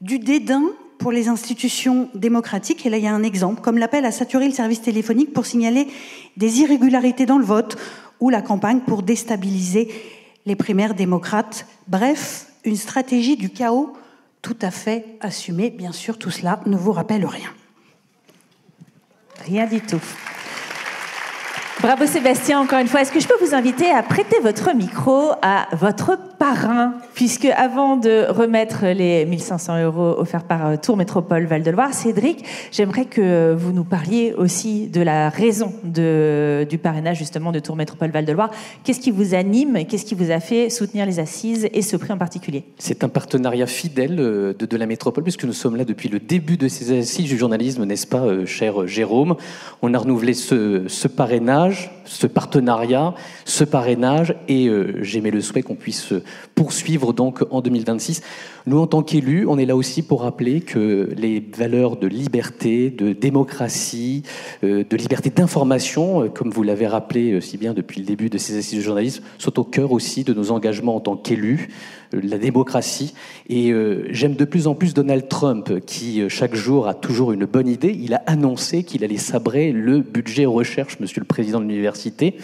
du dédain pour les institutions démocratiques. Et là, il y a un exemple, comme l'appel à saturer le service téléphonique pour signaler des irrégularités dans le vote, ou la campagne pour déstabiliser les primaires démocrates. Bref, une stratégie du chaos tout à fait assumée. Bien sûr, tout cela ne vous rappelle rien. Rien du tout. Bravo Sébastien, encore une fois. Est-ce que je peux vous inviter à prêter votre micro à votre parrain, puisque avant de remettre les 1 500 € offerts par Tour Métropole Val-de-Loire, Cédric, j'aimerais que vous nous parliez aussi de la raison du parrainage justement de Tour Métropole Val-de-Loire. Qu'est-ce qui vous anime? Qu'est-ce qui vous a fait soutenir les Assises et ce prix en particulier? C'est un partenariat fidèle de la métropole, puisque nous sommes là depuis le début de ces Assises du journalisme, n'est-ce pas, cher Jérôme? On a renouvelé ce parrainage, ce partenariat, ce parrainage, et j'émets le souhait qu'on puisse poursuivre donc en 2026. Nous, en tant qu'élus, on est là aussi pour rappeler que les valeurs de liberté, de démocratie, de liberté d'information, comme vous l'avez rappelé si bien depuis le début de ces assises de journalisme, sont au cœur aussi de nos engagements en tant qu'élus, la démocratie. Et j'aime de plus en plus Donald Trump, qui chaque jour a toujours une bonne idée. Il a annoncé qu'il allait sabrer le budget recherche, monsieur le président de l'université.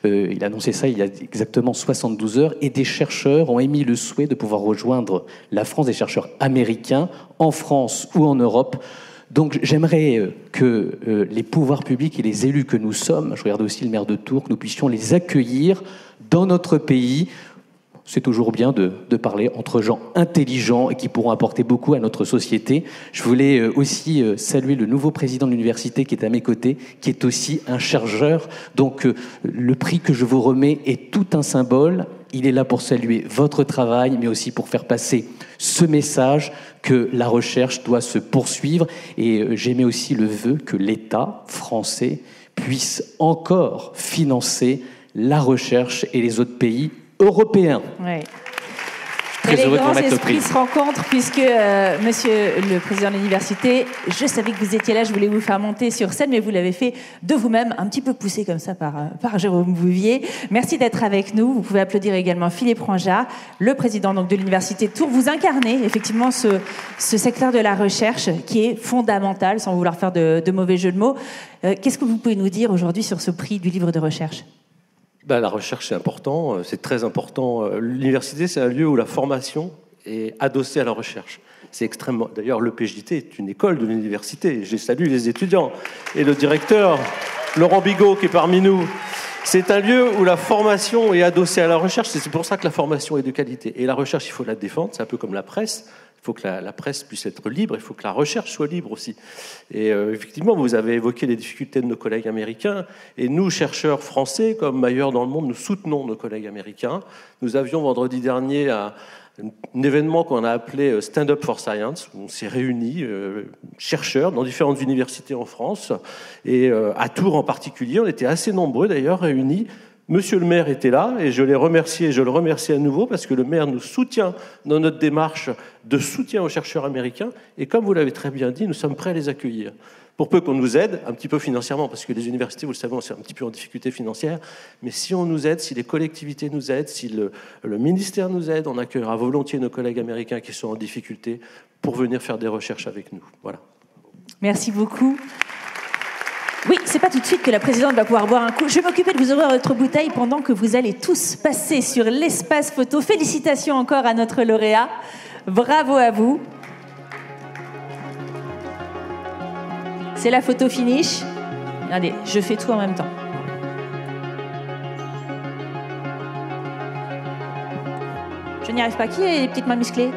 Il a annoncé ça il y a exactement 72 heures, et des chercheurs ont émis le souhait de pouvoir rejoindre la France, des chercheurs américains, en France ou en Europe. Donc j'aimerais que les pouvoirs publics et les élus que nous sommes, je regarde aussi le maire de Tours, que nous puissions les accueillir dans notre pays. C'est toujours bien de parler entre gens intelligents et qui pourront apporter beaucoup à notre société. Je voulais aussi saluer le nouveau président de l'université qui est à mes côtés, qui est aussi un chercheur. Donc le prix que je vous remets est tout un symbole. Il est là pour saluer votre travail, mais aussi pour faire passer ce message que la recherche doit se poursuivre. Et j'émets aussi le vœu que l'État français puisse encore financer la recherche et les autres pays européens. Ouais. très heureux de vous remettre le prix. Les grands esprits se rencontrent puisque, monsieur le président de l'université, je savais que vous étiez là, je voulais vous faire monter sur scène, mais vous l'avez fait de vous-même, un petit peu poussé comme ça par Jérôme Bouvier. Merci d'être avec nous. Vous pouvez applaudir également Philippe Ranjard, le président donc, de l'université de Tours. Vous incarnez effectivement ce secteur de la recherche qui est fondamental, sans vouloir faire de mauvais jeux de mots. Qu'est-ce que vous pouvez nous dire aujourd'hui sur ce prix du livre de recherche ? La recherche, c'est important, c'est très important. L'université, c'est un lieu où la formation est adossée à la recherche. C'est extrêmement. D'ailleurs, le PJT est une école de l'université. Je salue les étudiants et le directeur, Laurent Bigot, qui est parmi nous. C'est un lieu où la formation est adossée à la recherche. C'est pour ça que la formation est de qualité. Et la recherche, il faut la défendre. C'est un peu comme la presse. Il faut que la presse puisse être libre, il faut que la recherche soit libre aussi. Et effectivement, vous avez évoqué les difficultés de nos collègues américains, et nous, chercheurs français, comme ailleurs dans le monde, nous soutenons nos collègues américains. Nous avions vendredi dernier un événement qu'on a appelé Stand Up for Science, où on s'est réunis, chercheurs, dans différentes universités en France, et à Tours en particulier, on était assez nombreux d'ailleurs réunis. Monsieur le maire était là et je l'ai remercié et je le remercie à nouveau parce que le maire nous soutient dans notre démarche de soutien aux chercheurs américains et comme vous l'avez très bien dit, nous sommes prêts à les accueillir. Pour peu qu'on nous aide, un petit peu financièrement, parce que les universités, vous le savez, c'est un petit peu en difficulté financière, mais si on nous aide, si les collectivités nous aident, si le ministère nous aide, on accueillera volontiers nos collègues américains qui sont en difficulté pour venir faire des recherches avec nous. Voilà. Merci beaucoup. Oui, c'est pas tout de suite que la présidente va pouvoir boire un coup. Je vais m'occuper de vous ouvrir votre bouteille pendant que vous allez tous passer sur l'espace photo. Félicitations encore à notre lauréat. Bravo à vous. C'est la photo finish. Regardez, je fais tout en même temps. Je n'y arrive pas. Qui est les petites mains musclées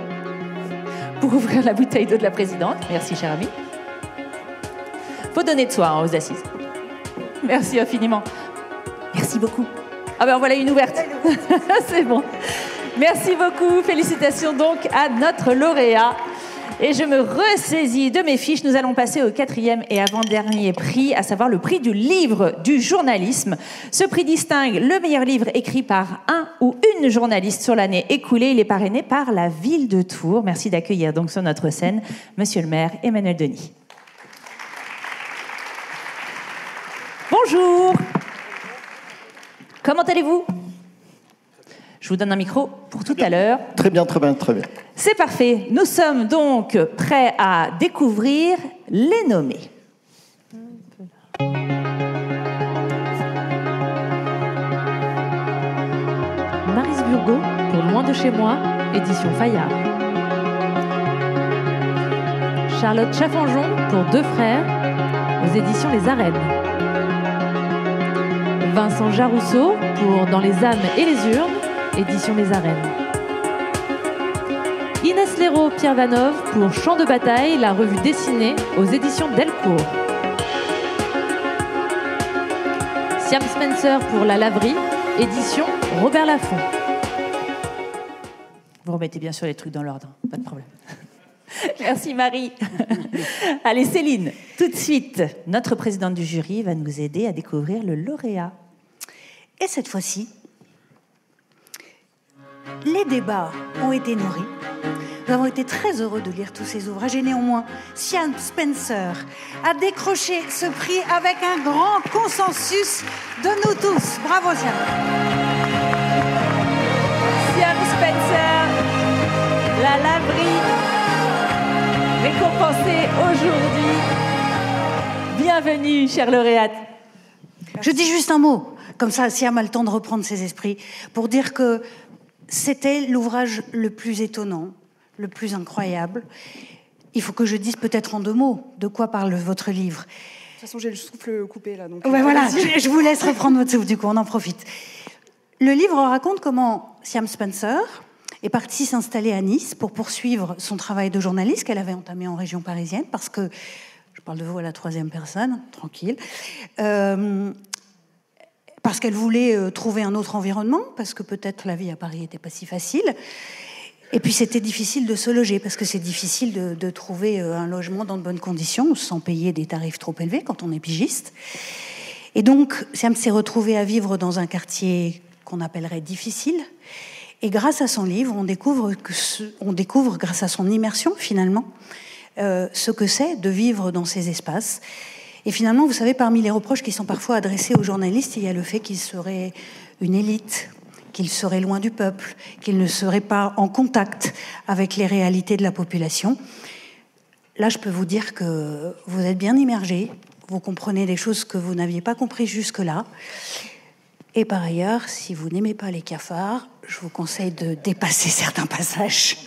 pour ouvrir la bouteille d'eau de la présidente? Merci, cher ami. Faut donner de soi aux assises. Merci infiniment. Merci beaucoup. Ah ben voilà une ouverte. C'est bon. Merci beaucoup. Félicitations donc à notre lauréat. Et je me ressaisis de mes fiches. Nous allons passer au 4e et avant-dernier prix, à savoir le prix du livre du journalisme. Ce prix distingue le meilleur livre écrit par un ou une journaliste sur l'année écoulée. Il est parrainé par la ville de Tours. Merci d'accueillir donc sur notre scène Monsieur le maire Emmanuel Denis. Bonjour. Comment allez-vous? Je vous donne un micro pour tout à l'heure. Très bien, très bien, très bien. C'est parfait. Nous sommes donc prêts à découvrir les nommés. Maryse Burgot pour Loin de chez moi, édition Fayard. Charlotte Chaffanjon pour Deux frères, aux éditions Les Arènes. Vincent Jarousseau pour Dans les âmes et les urnes, édition Les Arènes. Inès Léraud-Pierre Vanov pour Champ de bataille, la revue dessinée, aux éditions Delcourt. Siam Spencer pour La laverie, édition Robert Laffont. Vous remettez bien sûr les trucs dans l'ordre, pas de problème. Merci Marie. Allez Céline, tout de suite, notre présidente du jury va nous aider à découvrir le lauréat. Et cette fois-ci, les débats ont été nourris. Nous avons été très heureux de lire tous ces ouvrages et néanmoins, Siam Spencer a décroché ce prix avec un grand consensus de nous tous. Bravo Siam. Siam Spencer, La laverie, récompensée aujourd'hui. Bienvenue, chère lauréate. Je dis juste un mot, comme ça Siam a le temps de reprendre ses esprits, pour dire que c'était l'ouvrage le plus étonnant, le plus incroyable. Il faut que je dise peut-être en 2 mots de quoi parle votre livre. De toute façon, j'ai le souffle coupé là. Donc ouais, voilà, je vous laisse reprendre votre souffle, du coup, on en profite. Le livre raconte comment Siam Spencer est partie s'installer à Nice pour poursuivre son travail de journaliste qu'elle avait entamé en région parisienne, parce que, je parle de vous à la 3e personne, tranquille, parce qu'elle voulait trouver un autre environnement, parce que peut-être la vie à Paris n'était pas si facile. Et puis c'était difficile de se loger, parce que c'est difficile de trouver un logement dans de bonnes conditions, sans payer des tarifs trop élevés quand on est pigiste. Et donc, Siam s'est retrouvée à vivre dans un quartier qu'on appellerait difficile. Et grâce à son livre, on découvre grâce à son immersion finalement, ce que c'est de vivre dans ces espaces. Et finalement, vous savez, parmi les reproches qui sont parfois adressés aux journalistes, il y a le fait qu'ils seraient une élite, qu'ils seraient loin du peuple, qu'ils ne seraient pas en contact avec les réalités de la population. Là, je peux vous dire que vous êtes bien immergés, vous comprenez des choses que vous n'aviez pas comprises jusque-là. Et par ailleurs, si vous n'aimez pas les cafards, je vous conseille de dépasser certains passages.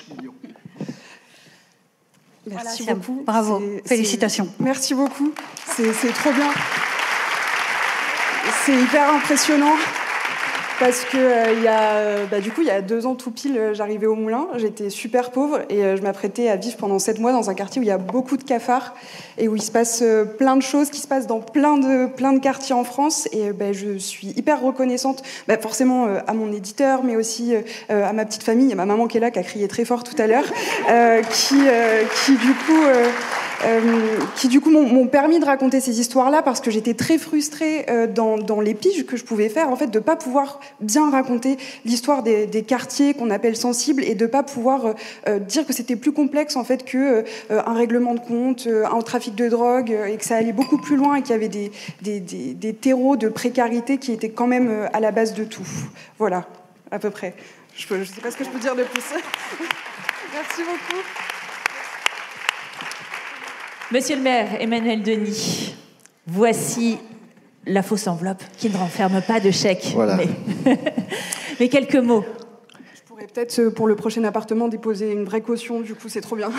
Merci voilà, beaucoup. Bravo, félicitations. Merci beaucoup, c'est trop bien. C'est hyper impressionnant. Parce que du coup, il y a 2 ans tout pile, j'arrivais au Moulin, j'étais super pauvre et je m'apprêtais à vivre pendant 7 mois dans un quartier où il y a beaucoup de cafards et où il se passe plein de choses qui se passent dans plein de quartiers en France. Et je suis hyper reconnaissante, forcément à mon éditeur, mais aussi à ma petite famille. Il y a ma maman qui est là, qui a crié très fort tout à l'heure, qui du coup m'ont permis de raconter ces histoires-là, parce que j'étais très frustrée dans les piges que je pouvais faire, en fait, de pas pouvoir bien raconter l'histoire des quartiers qu'on appelle sensibles et de pas pouvoir dire que c'était plus complexe en fait que un règlement de compte, un trafic de drogue, et que ça allait beaucoup plus loin et qu'il y avait des terreaux de précarité qui étaient quand même à la base de tout. Voilà, à peu près. Je sais pas ce que je peux dire de plus. Merci beaucoup. Monsieur le maire Emmanuel Denis, voici la fausse enveloppe qui ne renferme pas de chèque. Voilà. Mais quelques mots. Je pourrais peut-être, pour le prochain appartement, déposer une vraie caution, du coup, c'est trop bien.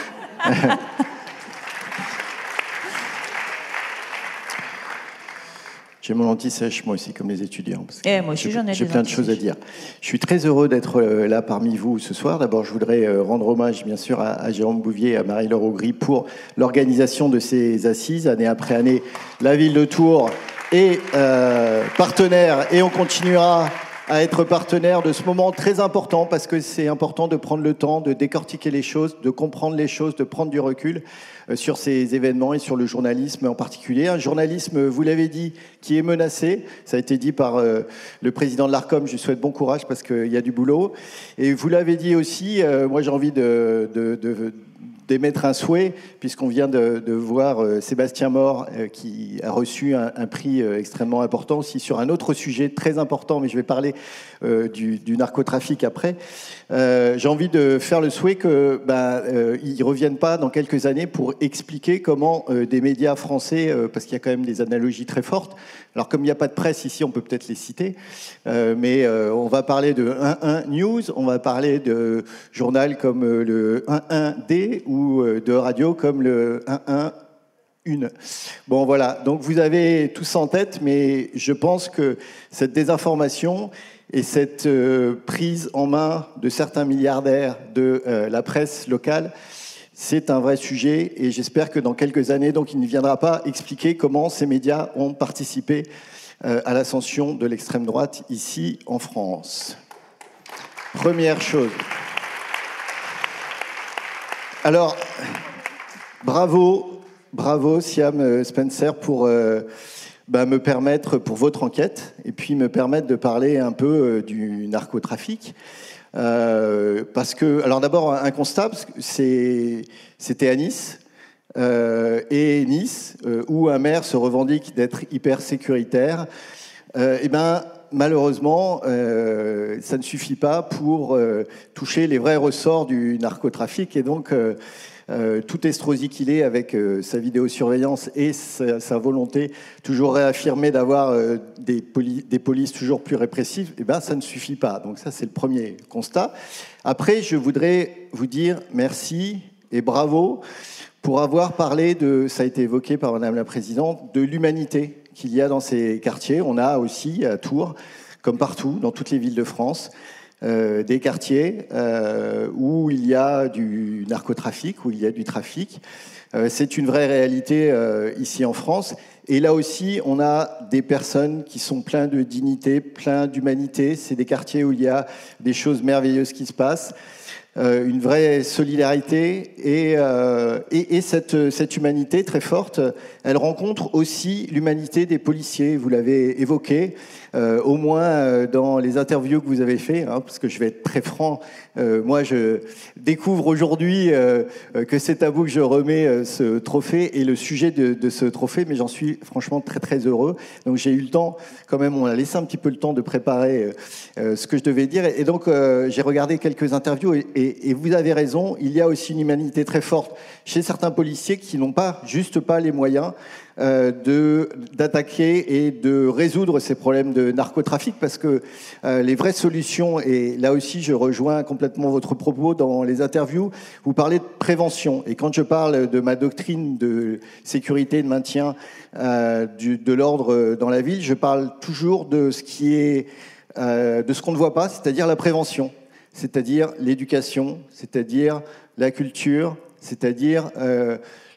J'ai mon anti-sèche, moi aussi, comme les étudiants. Parce que moi aussi, j'en ai j'ai plein de choses à dire. Je suis très heureux d'être là parmi vous ce soir. D'abord, je voudrais rendre hommage, bien sûr, à Jérôme Bouvier et à Marie-Laure Augry pour l'organisation de ces assises. Année après année, la ville de Tours est partenaire et on continuera à être partenaire de ce moment très important, parce que c'est important de prendre le temps de décortiquer les choses, de comprendre les choses, de prendre du recul sur ces événements et sur le journalisme en particulier. Un journalisme, vous l'avez dit, qui est menacé. Ça a été dit par le président de l'Arcom. Je lui souhaite bon courage parce qu'il y a du boulot. Et vous l'avez dit aussi, moi j'ai envie d'émettre un souhait, puisqu'on vient de voir Sébastien Maure qui a reçu un prix extrêmement important aussi sur un autre sujet très important, mais je vais parler du narcotrafic après. J'ai envie de faire le souhait qu'ils ne reviennent pas dans quelques années pour expliquer comment des médias français, parce qu'il y a quand même des analogies très fortes, alors comme il n'y a pas de presse ici, on peut peut-être les citer, mais on va parler de 11 News, on va parler de journal comme le 11D ou de radio comme le 11 Une. Bon voilà, donc vous avez tout ça en tête, mais je pense que cette désinformation et cette prise en main de certains milliardaires de la presse locale, c'est un vrai sujet, et j'espère que dans quelques années, donc, il ne viendra pas expliquer comment ces médias ont participé à l'ascension de l'extrême droite ici en France. Première chose. Alors, bravo Siam Spencer pour me permettre, pour votre enquête, et puis me permettre de parler un peu du narcotrafic. Parce que, alors d'abord un constat, parce que c'était à Nice, et Nice, où un maire se revendique d'être hyper sécuritaire, malheureusement, ça ne suffit pas pour toucher les vrais ressorts du narcotrafic, et donc tout estrosi qu'il est avec sa vidéosurveillance et sa volonté toujours réaffirmée d'avoir des polices toujours plus répressives, ça ne suffit pas. Donc ça, c'est le premier constat. Après, je voudrais vous dire merci et bravo pour avoir parlé ça a été évoqué par Madame la Présidente, de l'humanité qu'il y a dans ces quartiers. On a aussi à Tours, comme partout, dans toutes les villes de France, des quartiers où il y a du narcotrafic, où il y a du trafic. C'est une vraie réalité ici en France. Et là aussi, on a des personnes qui sont pleines de dignité, pleines d'humanité. C'est des quartiers où il y a des choses merveilleuses qui se passent. une vraie solidarité et cette humanité très forte, elle rencontre aussi l'humanité des policiers. Vous l'avez évoqué, au moins dans les interviews que vous avez fait, parce que je vais être très franc. Moi, je découvre aujourd'hui que c'est à vous que je remets ce trophée et le sujet de ce trophée, mais j'en suis franchement très très heureux. Donc j'ai eu le temps, quand même, on a laissé un petit peu le temps de préparer ce que je devais dire. Et donc j'ai regardé quelques interviews et vous avez raison, il y a aussi une humanité très forte chez certains policiers qui n'ont juste pas les moyens d'attaquer et de résoudre ces problèmes de narcotrafic, parce que les vraies solutions, et là aussi je rejoins complètement votre propos dans les interviews, vous parlez de prévention, et quand je parle de ma doctrine de sécurité et de maintien de l'ordre dans la ville, je parle toujours de ce qui est de ce qu'on ne voit pas, c'est-à-dire la prévention, c'est-à-dire l'éducation, c'est-à-dire la culture, c'est-à-dire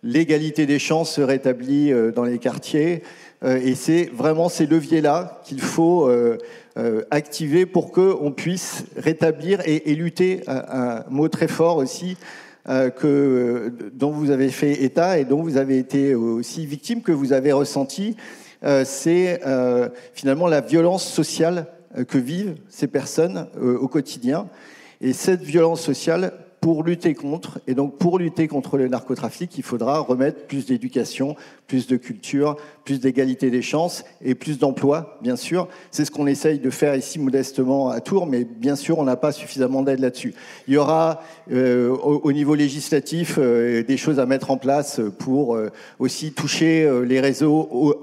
l'égalité des chances rétablie dans les quartiers. Et c'est vraiment ces leviers-là qu'il faut activer pour qu'on puisse rétablir et lutter, un mot très fort aussi, dont vous avez fait état et dont vous avez été aussi victime, que vous avez ressenti, c'est finalement la violence sociale que vivent ces personnes au quotidien. Et cette violence sociale, pour lutter contre, et donc pour lutter contre le narcotrafic, il faudra remettre plus d'éducation, plus de culture, plus d'égalité des chances et plus d'emplois, bien sûr. C'est ce qu'on essaye de faire ici modestement à Tours, mais bien sûr, on n'a pas suffisamment d'aide là-dessus. Il y aura au niveau législatif des choses à mettre en place pour aussi toucher les réseaux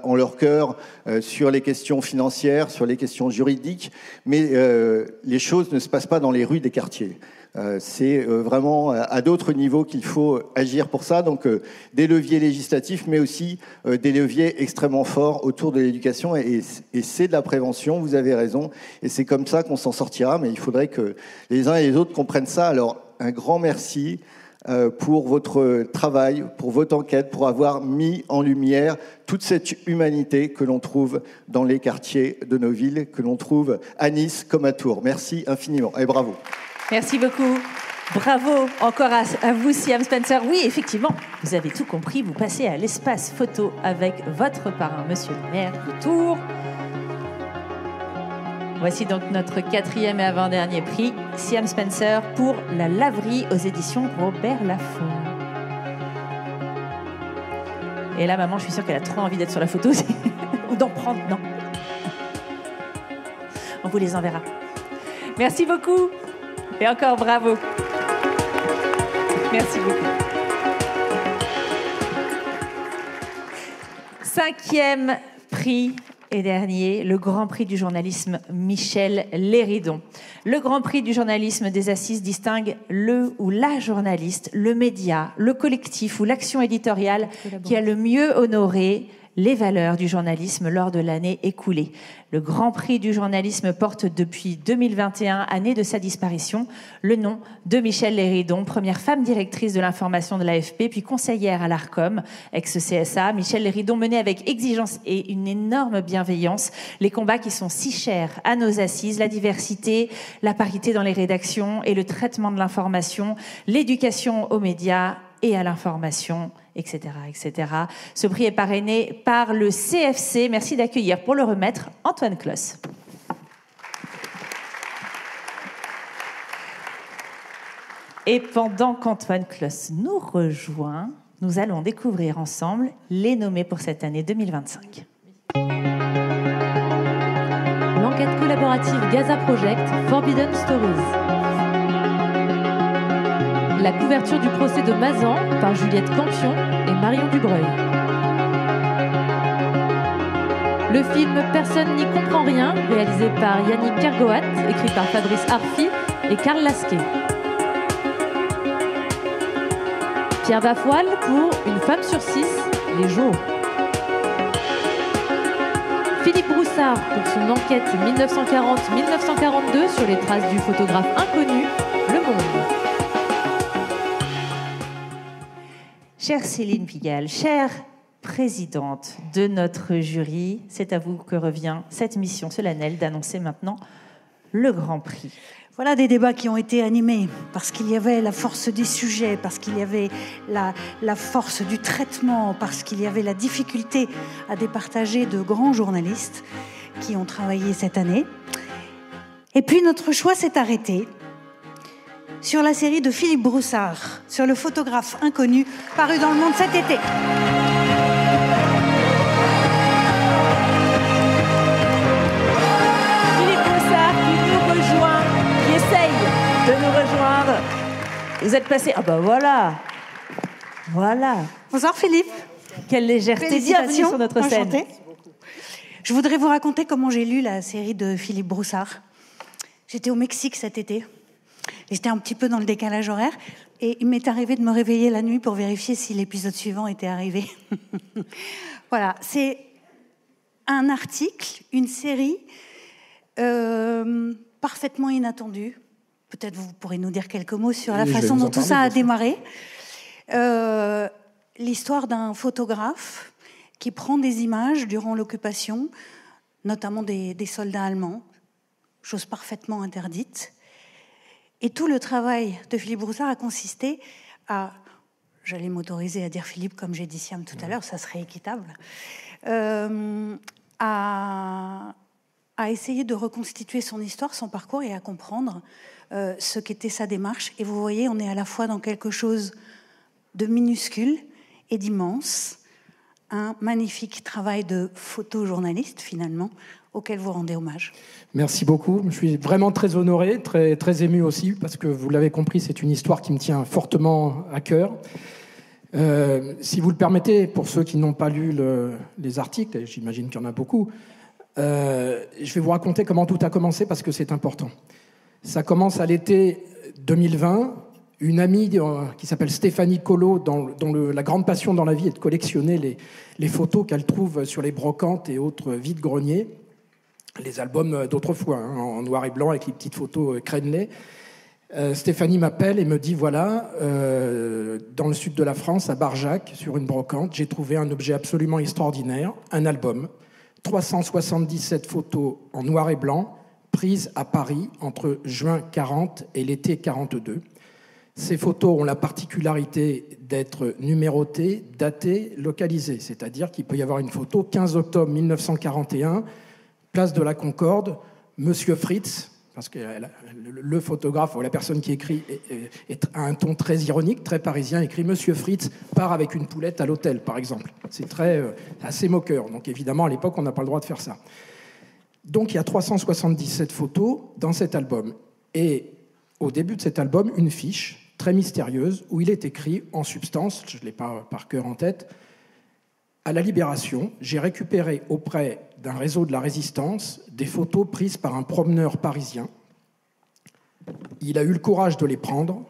en leur cœur sur les questions financières, sur les questions juridiques, mais les choses ne se passent pas dans les rues des quartiers. C'est vraiment à d'autres niveaux qu'il faut agir pour ça. Donc des leviers législatifs, mais aussi des leviers extrêmement forts autour de l'éducation. Et c'est de la prévention, vous avez raison. Et c'est comme ça qu'on s'en sortira. Mais il faudrait que les uns et les autres comprennent ça. Alors un grand merci pour votre travail, pour votre enquête, pour avoir mis en lumière toute cette humanité que l'on trouve dans les quartiers de nos villes, que l'on trouve à Nice comme à Tours. Merci infiniment et bravo. Merci beaucoup. Bravo encore à vous, Siam Spencer. Oui, effectivement, vous avez tout compris. Vous passez à l'espace photo avec votre parrain, monsieur le maire de Tours. Voici donc notre 4e et avant-dernier prix, Siam Spencer pour La Laverie aux éditions Robert Laffont. Et là, maman, je suis sûre qu'elle a trop envie d'être sur la photo ou d'en prendre. Non. On vous les enverra. Merci beaucoup. Et encore bravo. Merci beaucoup. 5e prix et dernier, le Grand Prix du journalisme Michel Léridon. Le Grand Prix du journalisme des Assises distingue le ou la journaliste, le média, le collectif ou l'action éditoriale qui a le mieux honoré les valeurs du journalisme lors de l'année écoulée. Le Grand Prix du journalisme porte depuis 2021, année de sa disparition, le nom de Michel Léridon, première femme directrice de l'information de l'AFP, puis conseillère à l'ARCOM, ex-CSA. Michel Léridon menait avec exigence et une énorme bienveillance les combats qui sont si chers à nos assises, la diversité, la parité dans les rédactions et le traitement de l'information, l'éducation aux médias et à l'information, etc., etc. Ce prix est parrainé par le CFC. Merci d'accueillir, pour le remettre, Antoine Closs. Et pendant qu'Antoine Closs nous rejoint, nous allons découvrir ensemble les nommés pour cette année 2025. L'enquête collaborative Gaza Project, Forbidden Stories. La couverture du procès de Mazan par Juliette Campion et Marion Dubreuil. Le film Personne n'y comprend rien, réalisé par Yannick Kergoat, écrit par Fabrice Arfi et Karl Lasquet. Pierre Bafoile pour Une femme sur 6, Les jours. Philippe Broussard pour son enquête 1940-1942 sur les traces du photographe inconnu, Le Monde. Chère Céline Pigalle, chère présidente de notre jury, c'est à vous que revient cette mission solennelle d'annoncer maintenant le Grand Prix. Voilà des débats qui ont été animés parce qu'il y avait la force des sujets, parce qu'il y avait la force du traitement, parce qu'il y avait la difficulté à départager de grands journalistes qui ont travaillé cette année. Et puis notre choix s'est arrêté sur la série de Philippe Broussard, sur le photographe inconnu paru dans Le Monde cet été. De nous rejoindre. Vous êtes passé. Ah ben voilà. Voilà. Bonsoir Philippe. Quelle légèreté. Bienvenue sur notre scène. Enchantée. Je voudrais vous raconter comment j'ai lu la série de Philippe Broussard. J'étais au Mexique cet été. J'étais un petit peu dans le décalage horaire. Et il m'est arrivé de me réveiller la nuit pour vérifier si l'épisode suivant était arrivé. Voilà. C'est un article, une série parfaitement inattendue. Peut-être vous pourrez nous dire quelques mots sur la façon dont tout ça a démarré. L'histoire d'un photographe qui prend des images durant l'occupation, notamment des soldats allemands, chose parfaitement interdite. Et tout le travail de Philippe Broussard a consisté à, j'allais m'autoriser à dire Philippe comme j'ai dit Siam tout à l'heure, ça serait équitable, à essayer de reconstituer son histoire, son parcours et à comprendre ce qu'était sa démarche. Et vous voyez, on est à la fois dans quelque chose de minuscule et d'immense, un magnifique travail de photojournaliste finalement, auquel vous rendez hommage. Merci beaucoup, je suis vraiment très honoré, très, très ému aussi, parce que vous l'avez compris, c'est une histoire qui me tient fortement à cœur. Si vous le permettez, pour ceux qui n'ont pas lu les articles, et j'imagine qu'il y en a beaucoup, je vais vous raconter comment tout a commencé, parce que c'est important. Ça commence à l'été 2020. Une amie qui s'appelle Stéphanie Collot, dont la grande passion dans la vie est de collectionner les photos qu'elle trouve sur les brocantes et autres vide-greniers, les albums d'autrefois, hein, en noir et blanc avec les petites photos crénelées. Stéphanie m'appelle et me dit, voilà, dans le sud de la France, à Barjac, sur une brocante, j'ai trouvé un objet absolument extraordinaire, un album, 377 photos en noir et blanc, prises à Paris entre juin 40 et l'été 42. Ces photos ont la particularité d'être numérotées, datées, localisées. C'est-à-dire qu'il peut y avoir une photo, 15 octobre 1941, place de la Concorde, Monsieur Fritz, parce que le photographe ou la personne qui écrit a un ton très ironique, très parisien, écrit Monsieur Fritz part avec une poulette à l'hôtel, par exemple. C'est assez moqueur. Donc évidemment, à l'époque, on n'a pas le droit de faire ça. Donc il y a 377 photos dans cet album. Et au début de cet album, une fiche très mystérieuse où il est écrit en substance, je ne l'ai pas par cœur en tête, à la Libération, j'ai récupéré auprès d'un réseau de la Résistance des photos prises par un promeneur parisien. Il a eu le courage de les prendre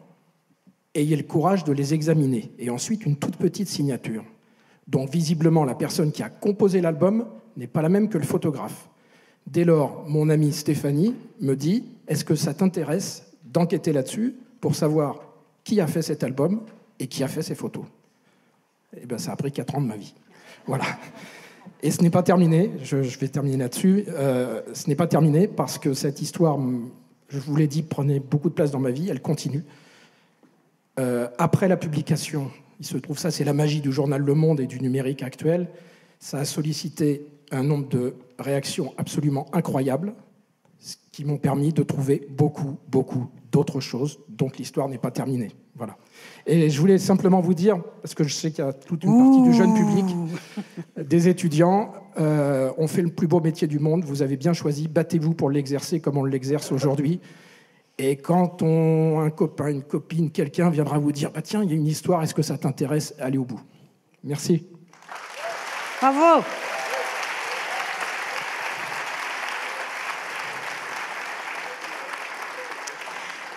et il a eu le courage de les examiner. Et ensuite, une toute petite signature. Donc visiblement, la personne qui a composé l'album n'est pas la même que le photographe. Dès lors, mon amie Stéphanie me dit « Est-ce que ça t'intéresse d'enquêter là-dessus pour savoir qui a fait cet album et qui a fait ces photos ?» Eh bien, ça a pris 4 ans de ma vie. Voilà. Et ce n'est pas terminé, je vais terminer là-dessus. Ce n'est pas terminé parce que cette histoire, je vous l'ai dit, prenait beaucoup de place dans ma vie, elle continue. Après la publication, il se trouve, ça c'est la magie du journal Le Monde et du numérique actuel, ça a sollicité un nombre de réactions absolument incroyables, ce qui m'ont permis de trouver beaucoup d'autres choses, donc l'histoire n'est pas terminée. Voilà. Et je voulais simplement vous dire, parce que je sais qu'il y a toute une partie du jeune public, des étudiants, on fait le plus beau métier du monde, vous avez bien choisi, battez-vous pour l'exercer comme on l'exerce aujourd'hui. Et quand un copain, une copine, quelqu'un viendra vous dire, bah tiens, il y a une histoire, est-ce que ça t'intéresse ? Allez au bout. Merci. Bravo.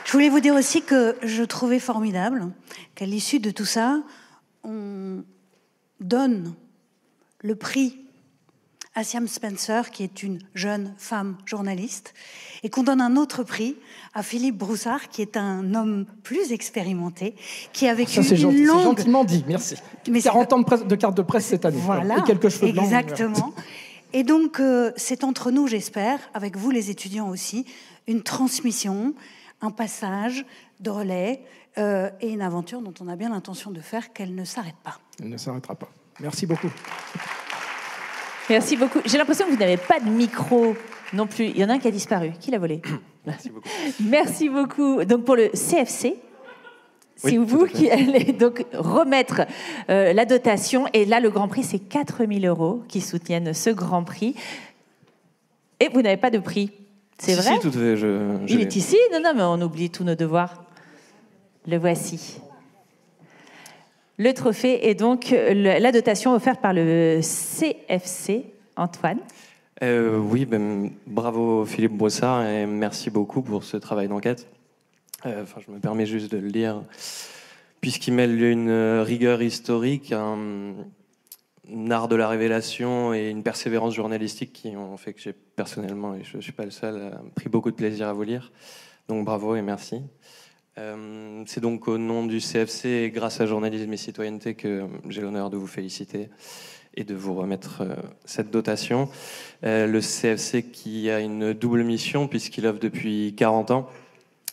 Je voulais vous dire aussi que je trouvais formidable qu'à l'issue de tout ça, on donne le prix à Siam Spencer, qui est une jeune femme journaliste, et qu'on donne un autre prix à Philippe Broussard, qui est un homme plus expérimenté, qui a vécu c'est une longue... C'est gentiment dit, merci. Mais 40 ans de carte de presse cette année. Voilà, et quelques cheveux blancs. Exactement. Et donc, c'est entre nous, j'espère, avec vous les étudiants aussi, une transmission, un passage de relais et une aventure dont on a bien l'intention de faire qu'elle ne s'arrête pas. Elle ne s'arrêtera pas. Merci beaucoup. Merci beaucoup. J'ai l'impression que vous n'avez pas de micro non plus. Il y en a un qui a disparu. Qui l'a volé? Merci beaucoup. Merci beaucoup. Donc pour le CFC, c'est Oui, vous qui allez donc remettre la dotation. Et là, le Grand Prix, c'est 4 000 € qui soutiennent ce Grand Prix. Et vous n'avez pas de prix. C'est vrai? Si, tout à fait. Il est ici? Non, mais on oublie tous nos devoirs. Le voici. Le trophée est donc la dotation offerte par le CFC. Antoine? Oui, bravo Philippe Brossard et merci beaucoup pour ce travail d'enquête. Je me permets juste de le lire, puisqu'il mêle une rigueur historique, un art de la révélation et une persévérance journalistique qui ont fait que j'ai personnellement, et je ne suis pas le seul, pris beaucoup de plaisir à vous lire. Donc bravo et merci. C'est donc au nom du CFC et grâce à Journalisme et Citoyenneté que j'ai l'honneur de vous féliciter et de vous remettre cette dotation. Le CFC qui a une double mission puisqu'il offre depuis 40 ans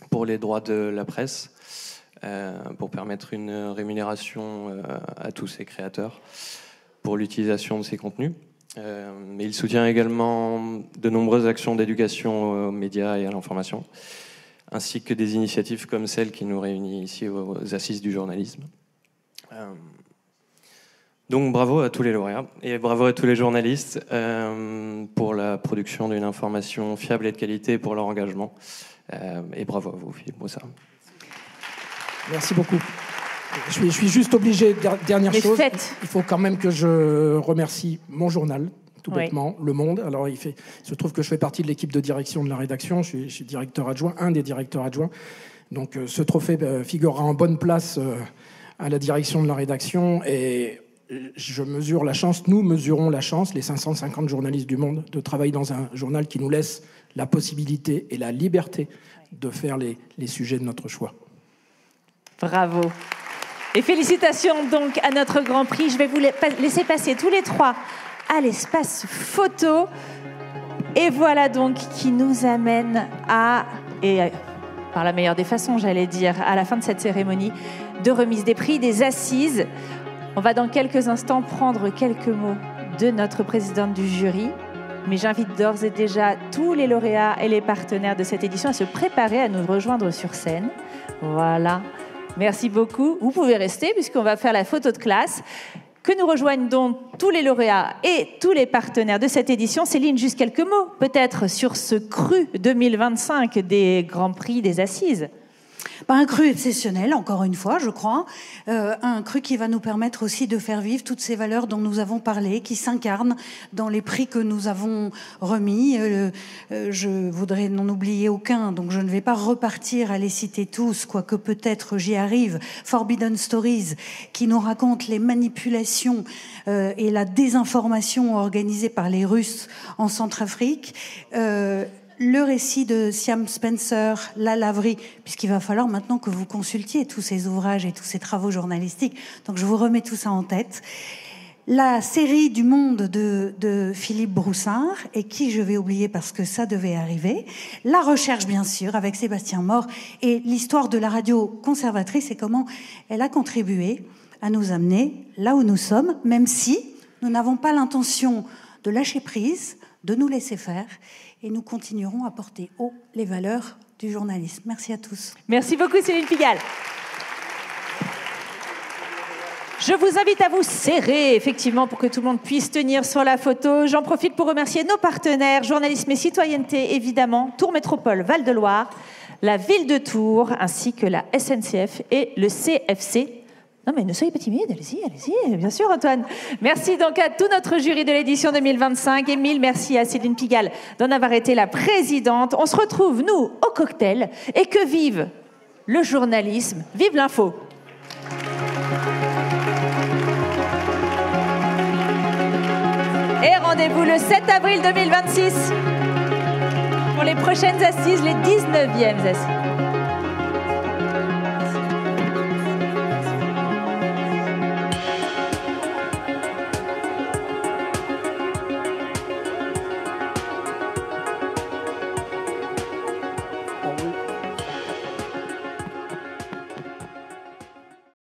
pour les droits de la presse, pour permettre une rémunération à tous ses créateurs pour l'utilisation de ces contenus. Mais il soutient également de nombreuses actions d'éducation aux médias et à l'information, ainsi que des initiatives comme celle qui nous réunit ici aux Assises du journalisme. Donc bravo à tous les lauréats et bravo à tous les journalistes pour la production d'une information fiable et de qualité, pour leur engagement. Et bravo à vous, Philippe Brossard. Merci beaucoup. Je suis juste obligé, dernière Les chose, fêtes. il faut quand même que je remercie mon journal, tout Oui. bêtement, Le Monde. Alors, il se trouve que je fais partie de l'équipe de direction de la rédaction, je suis directeur adjoint, un des directeurs adjoints. Donc, ce trophée figurera en bonne place à la direction de la rédaction et je mesure la chance, nous mesurons la chance, les 550 journalistes du monde, de travailler dans un journal qui nous laisse la possibilité et la liberté de faire les sujets de notre choix. Bravo. Et félicitations donc à notre Grand Prix. Je vais vous laisser passer tous les trois à l'espace photo. Et voilà donc qui nous amène par la meilleure des façons, j'allais dire, à la fin de cette cérémonie de remise des prix des Assises. On va dans quelques instants prendre quelques mots de notre présidente du jury. Mais j'invite d'ores et déjà tous les lauréats et les partenaires de cette édition à se préparer à nous rejoindre sur scène. Voilà. Merci beaucoup. Vous pouvez rester puisqu'on va faire la photo de classe. Que nous rejoignent donc tous les lauréats et tous les partenaires de cette édition. Céline, juste quelques mots peut-être sur ce cru 2025 des Grands Prix des Assises. Un cru exceptionnel, encore une fois, je crois. Un cru qui va nous permettre aussi de faire vivre toutes ces valeurs dont nous avons parlé, qui s'incarnent dans les prix que nous avons remis. Je voudrais n'en oublier aucun, donc je ne vais pas repartir à les citer tous, quoique peut-être j'y arrive. Forbidden Stories, qui nous raconte les manipulations et la désinformation organisée par les Russes en Centrafrique. Le récit de Siam Spencer, La Laverie, puisqu'il va falloir maintenant que vous consultiez tous ces ouvrages et tous ces travaux journalistiques. Donc je vous remets tout ça en tête. La série du Monde de Philippe Brossard, et qui je vais oublier parce que ça devait arriver. La recherche, bien sûr, avec Sébastien More, et l'histoire de la radio conservatrice et comment elle a contribué à nous amener là où nous sommes, même si nous n'avons pas l'intention de lâcher prise, de nous laisser faire. Et nous continuerons à porter haut les valeurs du journalisme. Merci à tous. Merci beaucoup Céline Pigalle. Je vous invite à vous serrer, effectivement, pour que tout le monde puisse tenir sur la photo. J'en profite pour remercier nos partenaires, Journalisme et Citoyenneté, évidemment, Tours Métropole Val-de-Loire, la ville de Tours, ainsi que la SNCF et le CFC. Non mais ne soyez pas timide, allez-y, bien sûr Antoine. Merci donc à tout notre jury de l'édition 2025. Et mille merci à Céline Pigalle d'en avoir été la présidente. On se retrouve, nous, au cocktail. Et que vive le journalisme, vive l'info. Et rendez-vous le 7 avril 2026 pour les prochaines assises, les 19e assises.